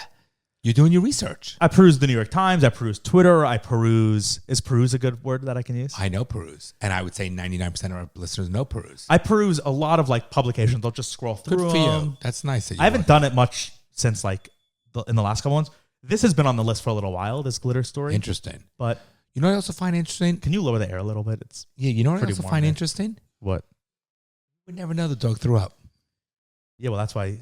You're doing your research. I perused the New York Times. I perused Twitter. Is peruse a good word that I can use? I know peruse. And I would say 99% of our listeners know peruse. I peruse a lot of publications. I'll just scroll through Good for them. you. That's nice. That you I haven't done it much since in the last couple ones. This has been on the list for a little while, this glitter story. Interesting. But you know what I also find interesting? Can you lower the air a little bit? You know what I pretty also warm find here. interesting? What? We never know the dog threw up. Yeah, well, that's why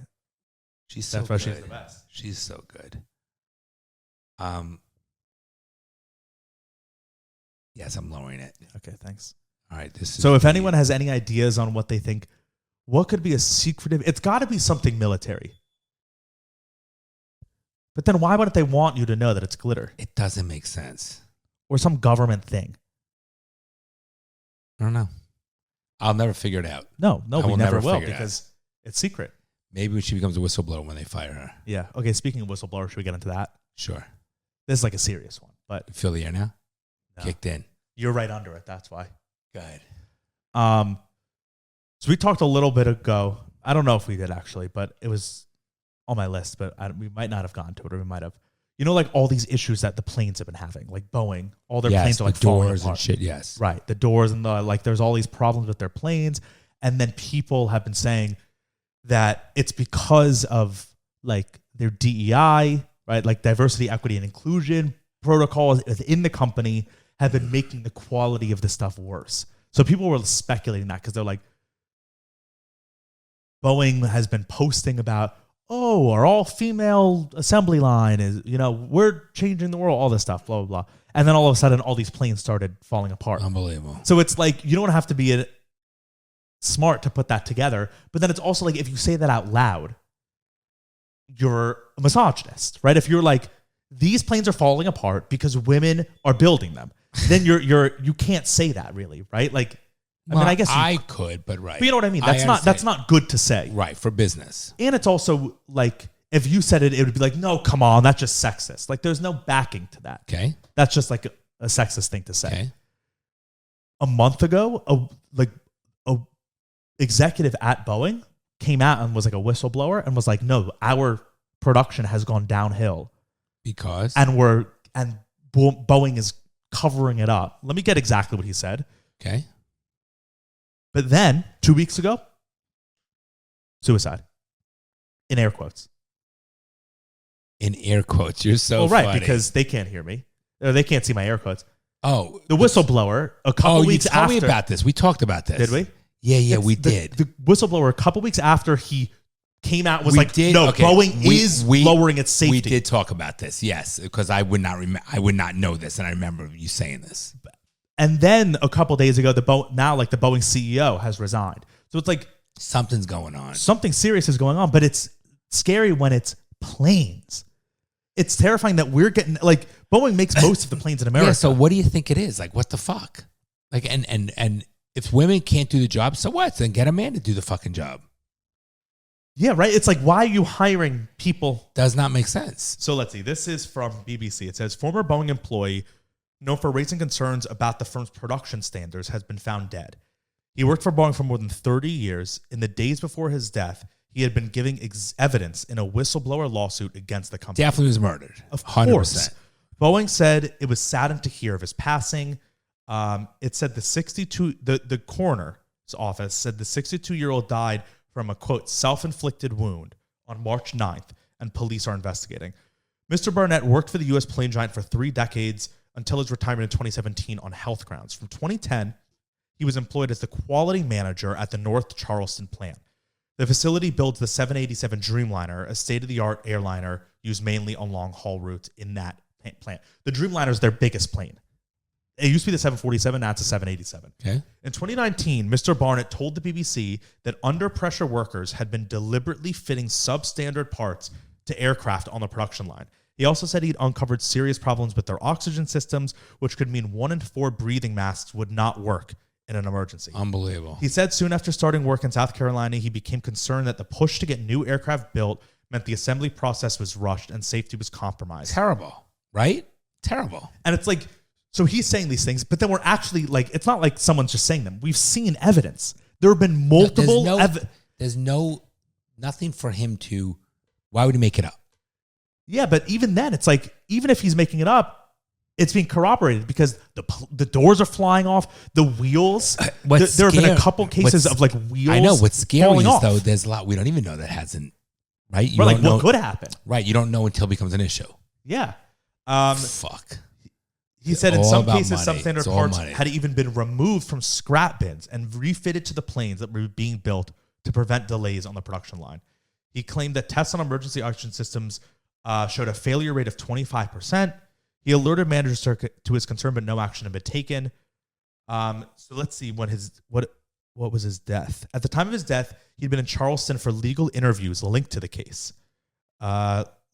She's so why good. she's the best. She's so good. Yes, I'm lowering it. Okay, thanks. All right. So if anyone has any ideas on what they think, what could be a secretive, it's got to be something military. But then why wouldn't they want you to know that it's glitter It doesn't make sense. or some government thing? I don't know. I'll never figure it out. No, I we will never never will figure it out. because it's secret. Maybe when she becomes a whistleblower when they fire her. Yeah. Okay. Speaking of whistleblower, should we get into that? Sure. This is like a serious one, but Feel the air now? no. Kicked in. You're right under it. That's why. Go ahead. So we talked a little bit ago. I don't know if we did actually, but it was on my list. But we might not have gotten to it, or we might have. You know, like all these issues that the planes have been having, like Boeing, all their planes are like the doors falling and apart. shit. Yes. Right, the doors and the like. There's all these problems with their planes, and then people have been saying that it's because of like their DEI, right? Like diversity, equity, and inclusion protocols within the company have been making the quality of the stuff worse. So people were speculating that because they're like, Boeing has been posting about, oh, our all-female assembly line is, we're changing the world, all this stuff, blah, blah, blah. And then all of a sudden, all these planes started falling apart. Unbelievable. So it's like, you don't have to be smart to put that together. But then it's also like, if you say that out loud, you're a misogynist, right? If you're like, these planes are falling apart because women are building them, then you can't say that really, right? Like, I guess I could, but right. But you know what I mean? That's not good to say. Right, for business. And it's also like, if you said it, it would be like, no, come on, that's just sexist. Like, there's no backing to that. Okay. That's just like a sexist thing to say. Okay. A month ago, a executive at Boeing came out and was like a whistleblower and was like, no, our production has gone downhill. Because? And Boeing is covering it up. Let me get exactly what he said. Okay. But then, 2 weeks ago, suicide. In air quotes. In air quotes. You're so right, funny. because they can't hear me. Or they can't see my air quotes. Oh. The whistleblower, a couple weeks you told after. me about this. We talked about this. Did we? Yeah, we did. The whistleblower, a couple weeks after he came out, was Boeing is lowering its safety. We did talk about this, yes, because I would not know this, and I remember you saying this. And then a couple days ago, the Boeing CEO has resigned. So it's like something's going on. Something serious is going on, but it's scary when it's planes. It's terrifying that we're getting like Boeing makes most of the planes in America. Yeah, so what do you think it is? Like, what the fuck? Like, and if women can't do the job, so what? Then get a man to do the fucking job. Yeah, right. It's like, why are you hiring people? Does not make sense. So let's see. This is from BBC. It says, former Boeing employee known for raising concerns about the firm's production standards has been found dead. He worked for Boeing for more than 30 years. In the days before his death, he had been giving evidence in a whistleblower lawsuit against the company. Definitely was murdered. Of 100%. course. Boeing said it was saddened to hear of his passing. It said the coroner's office said the 62-year-old died from a, quote, self-inflicted wound on March 9th, and police are investigating. Mr. Barnett worked for the U.S. plane giant for 3 decades until his retirement in 2017 on health grounds. From 2010, he was employed as the quality manager at the North Charleston plant. The facility builds the 787 Dreamliner, a state-of-the-art airliner used mainly on long-haul routes in that plant. The Dreamliner is their biggest plane. It used to be the 747, now it's a 787. Okay. In 2019, Mr. Barnett told the BBC that under-pressure workers had been deliberately fitting substandard parts to aircraft on the production line. He also said he'd uncovered serious problems with their oxygen systems, which could mean 1 in 4 breathing masks would not work in an emergency. Unbelievable. He said soon after starting work in South Carolina, he became concerned that the push to get new aircraft built meant the assembly process was rushed and safety was compromised. Terrible, right? Terrible. And it's like, so he's saying these things, but then we're actually like, it's not like someone's just saying them. We've seen evidence. There have been multiple There's nothing for him to, why would he make it up? Yeah, but even then, it's like, even if he's making it up, it's being corroborated because the doors are flying off, the wheels. There have been a couple cases of like wheels. I know what's scary falling is off. though there's a lot we don't even know that hasn't. Right? You Right, don't like know what could happen. Right, you don't know until it becomes an issue. Yeah. Fuck. He said in All some about cases, money. substandard It's all parts money. had even been removed from scrap bins and refitted to the planes that were being built to prevent delays on the production line. He claimed that tests on emergency oxygen systems showed a failure rate of 25%. He alerted managers to his concern, but no action had been taken. So let's see what was his death. At the time of his death, he'd been in Charleston for legal interviews linked to the case.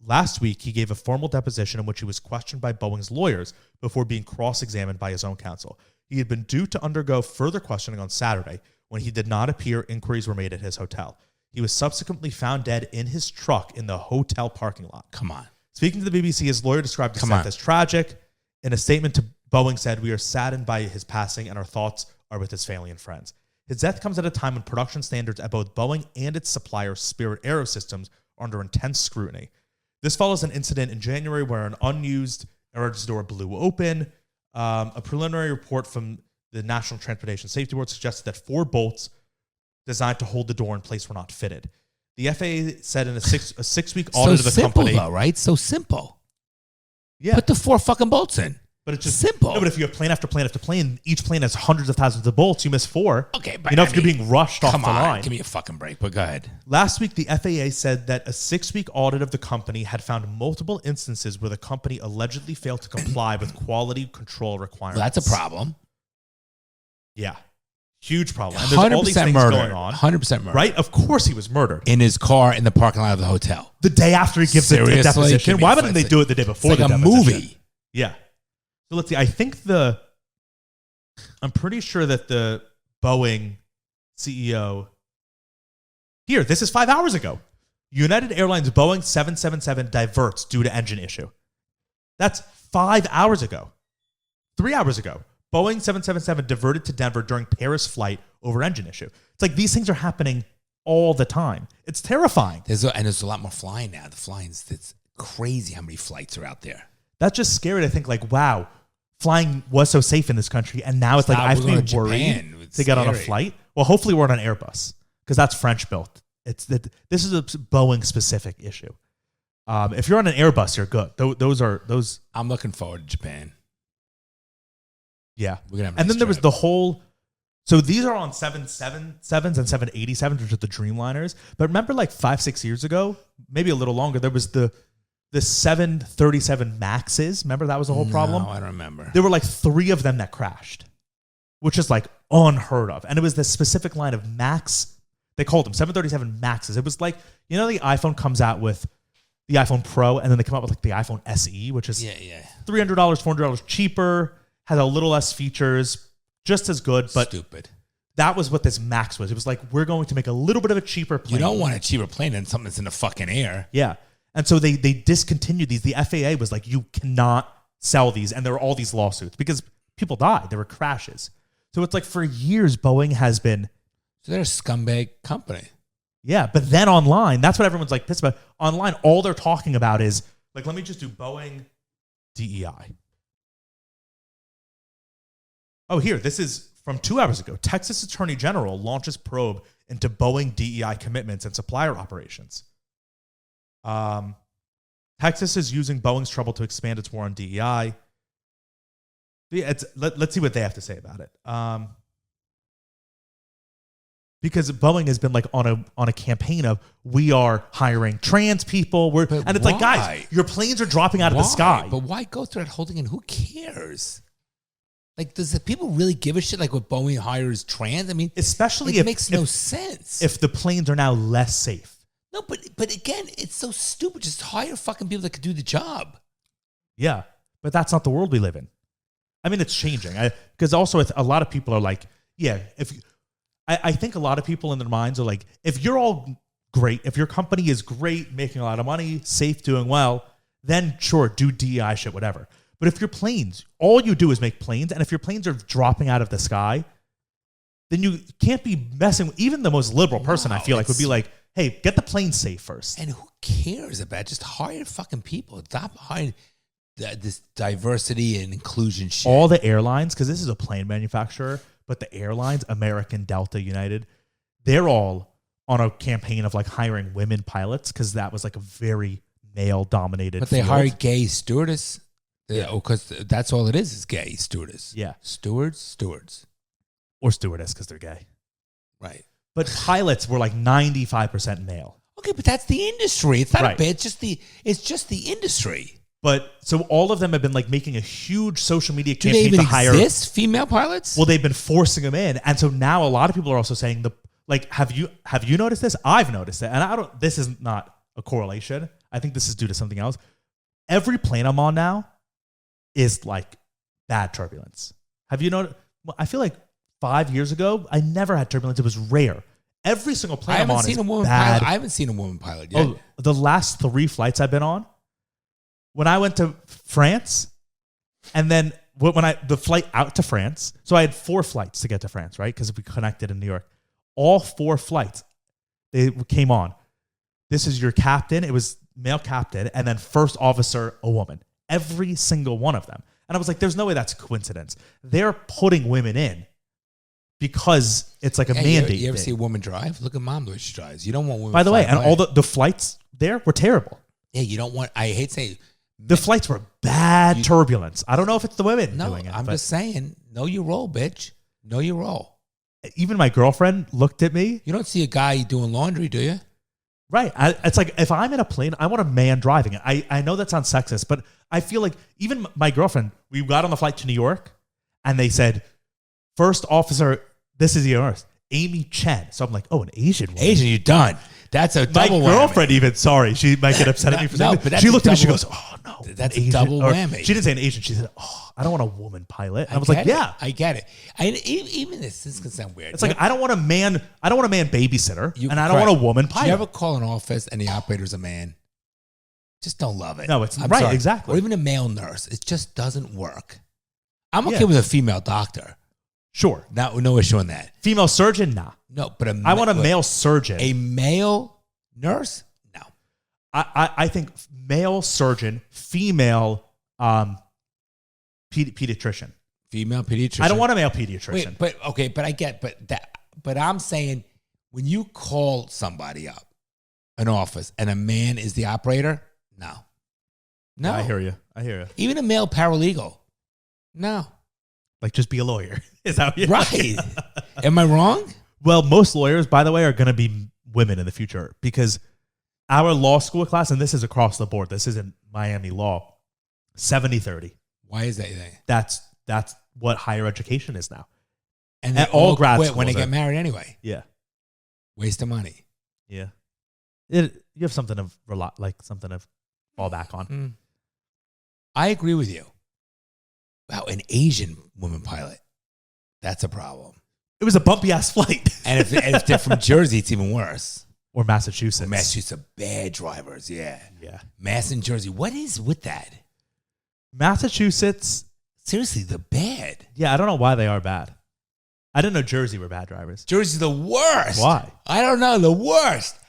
last week, he gave a formal deposition in which he was questioned by Boeing's lawyers before being cross-examined by his own counsel. He had been due to undergo further questioning on Saturday. When he did not appear, inquiries were made at his hotel. He was subsequently found dead in his truck in the hotel parking lot. Come on. Speaking to the BBC, his lawyer described his death as tragic. In a statement to Boeing said, "We are saddened by his passing and our thoughts are with his family and friends." His death comes at a time when production standards at both Boeing and its supplier Spirit Aerosystems are under intense scrutiny. This follows an incident in January where an unused emergency door blew open. A preliminary report from the National Transportation Safety Board suggested that 4 bolts designed to hold the door in place were not fitted. The FAA said in a 6-week audit of the company. So simple, though, right? So simple. Yeah. Put the 4 fucking bolts in. But it's just simple. No, but if you have plane after plane after plane, each plane has hundreds of thousands of bolts. You miss 4. Okay, but if you're being rushed off the line. Give me a fucking break. But go ahead. Last week, the FAA said that a 6-week audit of the company had found multiple instances where the company allegedly failed to comply with quality control requirements. Well, that's a problem. Yeah. Huge problem. And there's all these things going on. 100% murder. Right? Of course he was murdered. In his car in the parking lot of the hotel. The day after he gives the deposition. Why wouldn't they do it the day before it's like the a deposition? movie. Yeah. So let's see. I'm pretty sure that the Boeing CEO here, this is 5 hours ago. United Airlines Boeing 777 diverts due to engine issue. That's 5 hours ago. 3 hours ago. Boeing 777 diverted to Denver during Paris flight over engine issue. It's like these things are happening all the time. It's terrifying. There's a lot more flying now. It's crazy how many flights are out there. That's just scary to think like, wow, flying was so safe in this country. And now it's like I have to be worried to get on a flight. Well, hopefully we're on an Airbus because that's French built. This is a Boeing specific issue. If you're on an Airbus, you're good. Those. I'm looking forward to Japan. Yeah. We're gonna have a and nice then there was trip. the whole. So these are on 777s and 787s, which are the Dreamliners. But remember like 5-6 years ago, maybe a little longer, there was the 737 Maxes. Remember that was the whole problem? No, I don't remember. There were like 3 of them that crashed, which is like unheard of. And it was this specific line of Max. They called them 737 Maxes. It was like, the iPhone comes out with the iPhone Pro and then they come out with like the iPhone SE, which is $300, $400 cheaper, has a little less features, just as good, but stupid. That was what this Max was. It was like, we're going to make a little bit of a cheaper plane. You don't want a cheaper plane than something that's in the fucking air. Yeah. And so they discontinued these. The FAA was like, you cannot sell these. And there were all these lawsuits because people died. There were crashes. So it's like for years, Boeing has been. So they're a scumbag company. Yeah. But then online, that's what everyone's like pissed about. Online, all they're talking about is like, let me just do Boeing DEI. Oh, here, this is from 2 hours ago. Texas Attorney General launches probe into Boeing DEI commitments and supplier operations. Texas is using Boeing's trouble to expand its war on DEI. Let's see what they have to say about it. Because Boeing has been like on a campaign of we are hiring trans people. And it's like, guys, your planes are dropping out of the sky. But why go through that holding in? Who cares? Like, does the people really give a shit like what Boeing hires trans? I mean, especially it makes no sense. If the planes are now less safe. No, but again, it's so stupid. Just hire fucking people that could do the job. Yeah, but that's not the world we live in. I mean, it's changing. Because also a lot of people are like, yeah, I think a lot of people in their minds are like, if you're all great, if your company is great, making a lot of money, safe, doing well, then sure, do DEI shit, whatever. But if your planes, all you do is make planes, and if your planes are dropping out of the sky, then you can't be messing with, even the most liberal person, I feel like, would be like, hey, get the plane safe first. And who cares about it? Just hire fucking people. Stop hiring this diversity and inclusion shit. All the airlines, because this is a plane manufacturer, but the airlines, American, Delta, United, they're all on a campaign of like hiring women pilots because that was like a very male-dominated But they field. hire gay stewardess. Yeah, because that's all it is gay stewardess. Yeah. Stewards. Or stewardess because they're gay. Right. But pilots were like 95% male. Okay, but that's the industry. It's not Right. a bit. It's just the industry. But so all of them have been like making a huge social media Do they campaign even to hire. exist, female pilots? Well, they've been forcing them in, and so now a lot of people are also saying have you noticed this? I've noticed it, and this is not a correlation. I think this is due to something else. Every plane I'm on now is like bad turbulence. Have you noticed? I feel like 5 years ago, I never had turbulence. It was rare. Every single plane I'm on is bad. I haven't seen a woman pilot yet. Oh, the last 3 flights I've been on, when I went to France, and then the flight out to France, so I had 4 flights to get to France, right? Because we connected in New York. All 4 flights, they came on. This is your captain. It was male captain, and then first officer, a woman. Every single one of them. And I was like, there's no way that's a coincidence. They're putting women in because it's like a mandate. You ever see a woman drive? Look at mom the way she drives. You don't want women. By the way, and all the flights there were terrible. Yeah, you don't want. I hate saying the flights were bad turbulence. I don't know if it's the women doing it. I'm just saying, know your role, bitch. Know your role. Even my girlfriend looked at me. You don't see a guy doing laundry, do you? Right. It's like if I'm in a plane, I want a man driving it. I know that sounds sexist, but I feel like even my girlfriend, we got on the flight to New York and they said, first officer, this is yours, Amy Chen. So I'm like, oh, an Asian woman. Asian, you're done. That's a double whammy. My girlfriend even, sorry, she might get upset at me for saying that. She looked at me, she goes, oh, no. That's a double whammy. She didn't say an Asian. She said, oh, I don't want a woman pilot. And I was like, yeah. I get it. Even this can sound weird. It's like, I don't want a man babysitter, and I don't want a woman pilot. Do you ever call an office and the operator's a man? Just don't love it. No, it's right, sorry. Exactly. Or even a male nurse. It just doesn't work. I'm okay with a female doctor. Sure. No issue on that. Female surgeon? Nah. No, but I want a male surgeon. A male nurse? No. I think male surgeon, female pediatrician. Female pediatrician. I don't want a male pediatrician. Wait, but I get, but I'm saying when you call somebody up, an office, and a man is the operator, no. Yeah, I hear you. Even a male paralegal, no. Like, just be a lawyer. Is that what you're right? Am I wrong? Well, most lawyers, by the way, are going to be women in the future because our law school class, and this is across the board, this isn't Miami law, 70-30. Why is that? That's what higher education is now. And all grad schools when they get married anyway. Yeah. Waste of money. Yeah. You have something to fall back on. I agree with you. Wow, an Asian woman pilot. That's a problem. It was a bumpy ass flight. And if they're from Jersey, it's even worse. Or Massachusetts. Massachusetts, bad drivers, yeah. Yeah. Mass and Jersey. What is with that? Massachusetts. Seriously, the bad. Yeah, I don't know why they are bad. I didn't know Jersey were bad drivers. Jersey's the worst. Why? I don't know. The worst.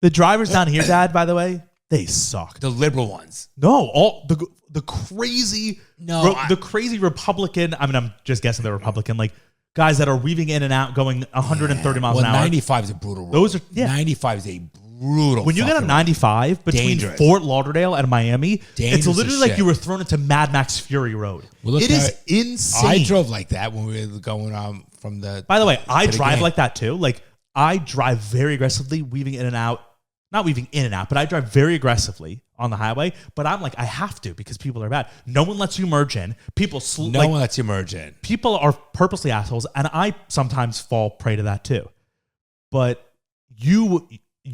The drivers down here, Dad, by the way, they suck. The liberal ones. No, all the crazy, the crazy Republican. I mean, I'm just guessing they're Republican, like guys that are weaving in and out, going 130 miles an hour. 95 is a brutal road. Those are 95 is a brutal. When you get a 95 between Fort Lauderdale and Miami, it's literally like you were thrown into Mad Max Fury Road. It is insane. I drove like that when we were going from the. By the way, I drive like that too. Like I drive very aggressively, weaving in and out. Not weaving in and out, but I drive very aggressively on the highway. But I'm like, I have to because people are bad. No one lets you merge in. No one lets you merge in. People are purposely assholes, and I sometimes fall prey to that too. But you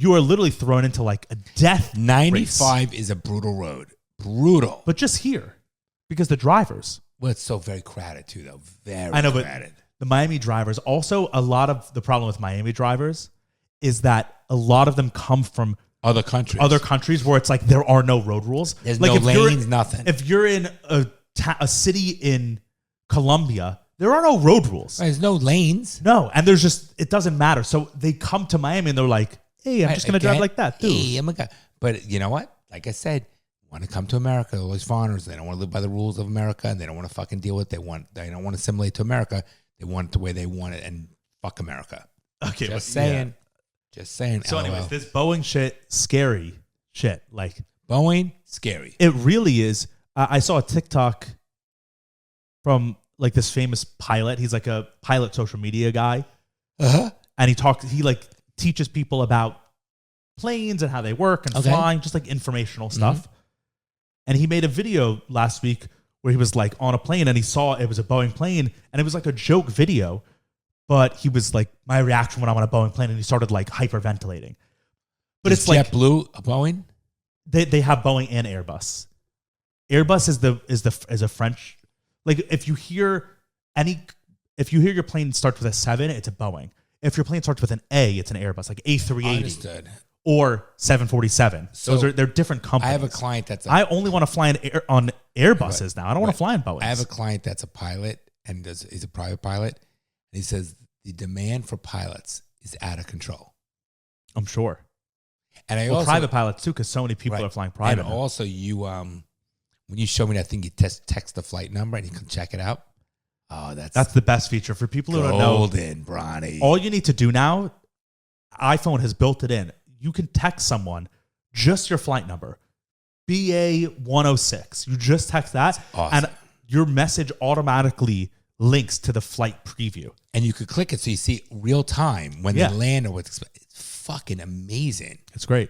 are literally thrown into like a death 95 race. Is a brutal road. Brutal. But just here, because the drivers. Well, it's so very crowded too, though. Very crowded. But the Miami drivers, also a lot of the problem with Miami drivers is that a lot of them come from other countries where it's like there are no road rules. There's like no lanes, nothing. If you're in a city in Colombia, there are no road rules. There's no lanes. No, and there's just, it doesn't matter. So they come to Miami and they're like, hey, I'm just going to drive like that, too. Hey, oh my God. But you know what? Like I said, want to come to America, all these foreigners, they don't want to live by the rules of America, and they don't want to fucking deal with it. They don't want to assimilate to America. They want it the way they want it, and fuck America. Okay, just saying. Yeah. Just saying. So, anyways, this Boeing shit, scary shit. Like Boeing, scary. It really is. I saw a TikTok from like this famous pilot. He's like a pilot social media guy, and he like teaches people about planes and how they work and flying, just like informational stuff. And he made a video last week where he was like on a plane and he saw it was a Boeing plane, and it was like a joke video. But he was like, my reaction when I'm on a Boeing plane, and he started like hyperventilating. But it's like JetBlue, a Boeing? They have Boeing and Airbus. Airbus is a French. Like if you hear your plane starts with a 7, it's a Boeing. If your plane starts with an A, it's an Airbus, like A380 Understood. or 747. They're different companies. I have a client that's I only want to fly on Airbuses now. I don't want to fly in Boeing. I have a client that's a pilot and he's a private pilot. And he says the demand for pilots is out of control. I'm sure. And I well, also private pilots too, because so many people are flying private. And now. also, you when you show me that thing, you text the flight number and you can check it out. Oh, that's the best feature for people who don't know. Golden, Bronny. All you need to do now, iPhone has built it in. You can text someone just your flight number, BA 106. You just text that, awesome. and your message automatically links to the flight preview. And you could click it so you see real time when they land or what's expected. It's fucking amazing. It's great.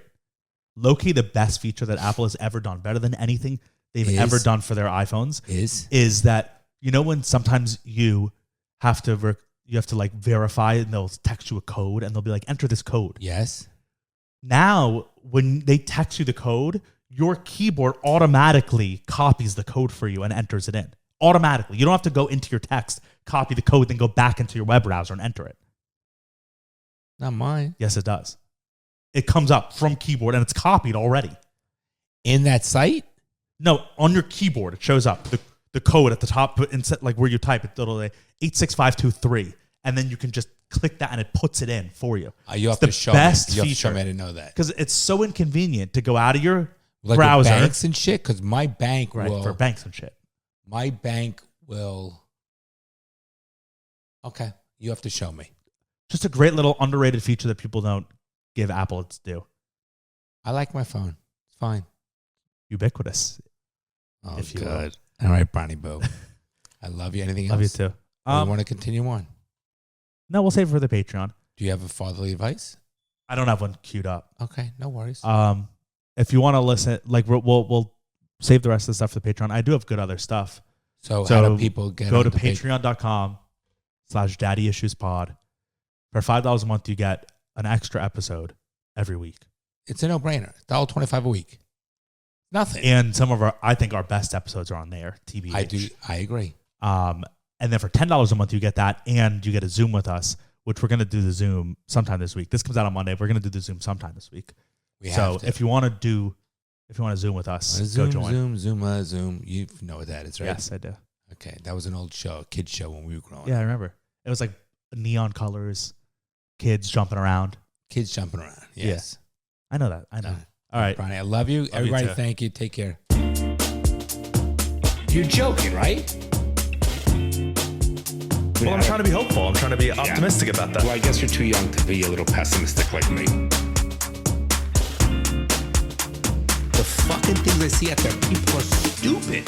Low-key, the best feature that Apple has ever done, better than anything they've ever done for their iPhones, is that, you know, when sometimes you have to like verify and they'll text you a code and they'll be like, enter this code. Yes. Now, when they text you the code, your keyboard automatically copies the code for you and enters it in. Automatically. You don't have to go into your text, copy the code, then go back into your web browser and enter it. Not mine. Yes, it does. It comes up from keyboard and it's copied already. In that site? No, on your keyboard, it shows up the code at the top, like where you type it, it'll say 86523, and then you can just click that and it puts it in for you. You have to show me. You have to show me. I didn't know that. Because it's so inconvenient to go out of your like browser. Banks and shit, because my bank will. For banks and shit. My bank will. Okay, you have to show me. Just a great little underrated feature that people don't give Apple its due. I like my phone. It's fine. Ubiquitous. Oh, if you good. All right, Bronny Boo. I love you. Anything else? Love you too. You want to continue on? No, we'll save it for the Patreon. Do you have a fatherly advice? I don't have one queued up. Okay, no worries. If you want to listen, like we'll save the rest of the stuff for the Patreon. I do have good other stuff. So how do people go to patreon.com/daddyissuespod. For $5 a month, you get an extra episode every week. It's a no-brainer. $1.25 a week. Nothing. And I think our best episodes are on there. TBH. I agree. And then for $10 a month, you get that, and you get a Zoom with us, which we're going to do the Zoom sometime this week. This comes out on Monday. We're going to do the Zoom sometime this week. If you want to Zoom with us, go join. Zoom. You know what that is, right? Yes, I do. Okay, that was an old show, a kid show when we were growing up. Yeah, I remember. It was like neon colors, kids jumping around. Kids jumping around. Yes. Yeah. I know that. I know. All right. Bronny, I love you. Everybody, thank you. Take care. You're joking, right? Well, I'm trying to be hopeful. I'm trying to be optimistic about that. Well, I guess you're too young to be a little pessimistic like me. The fucking things I see out there, people are stupid.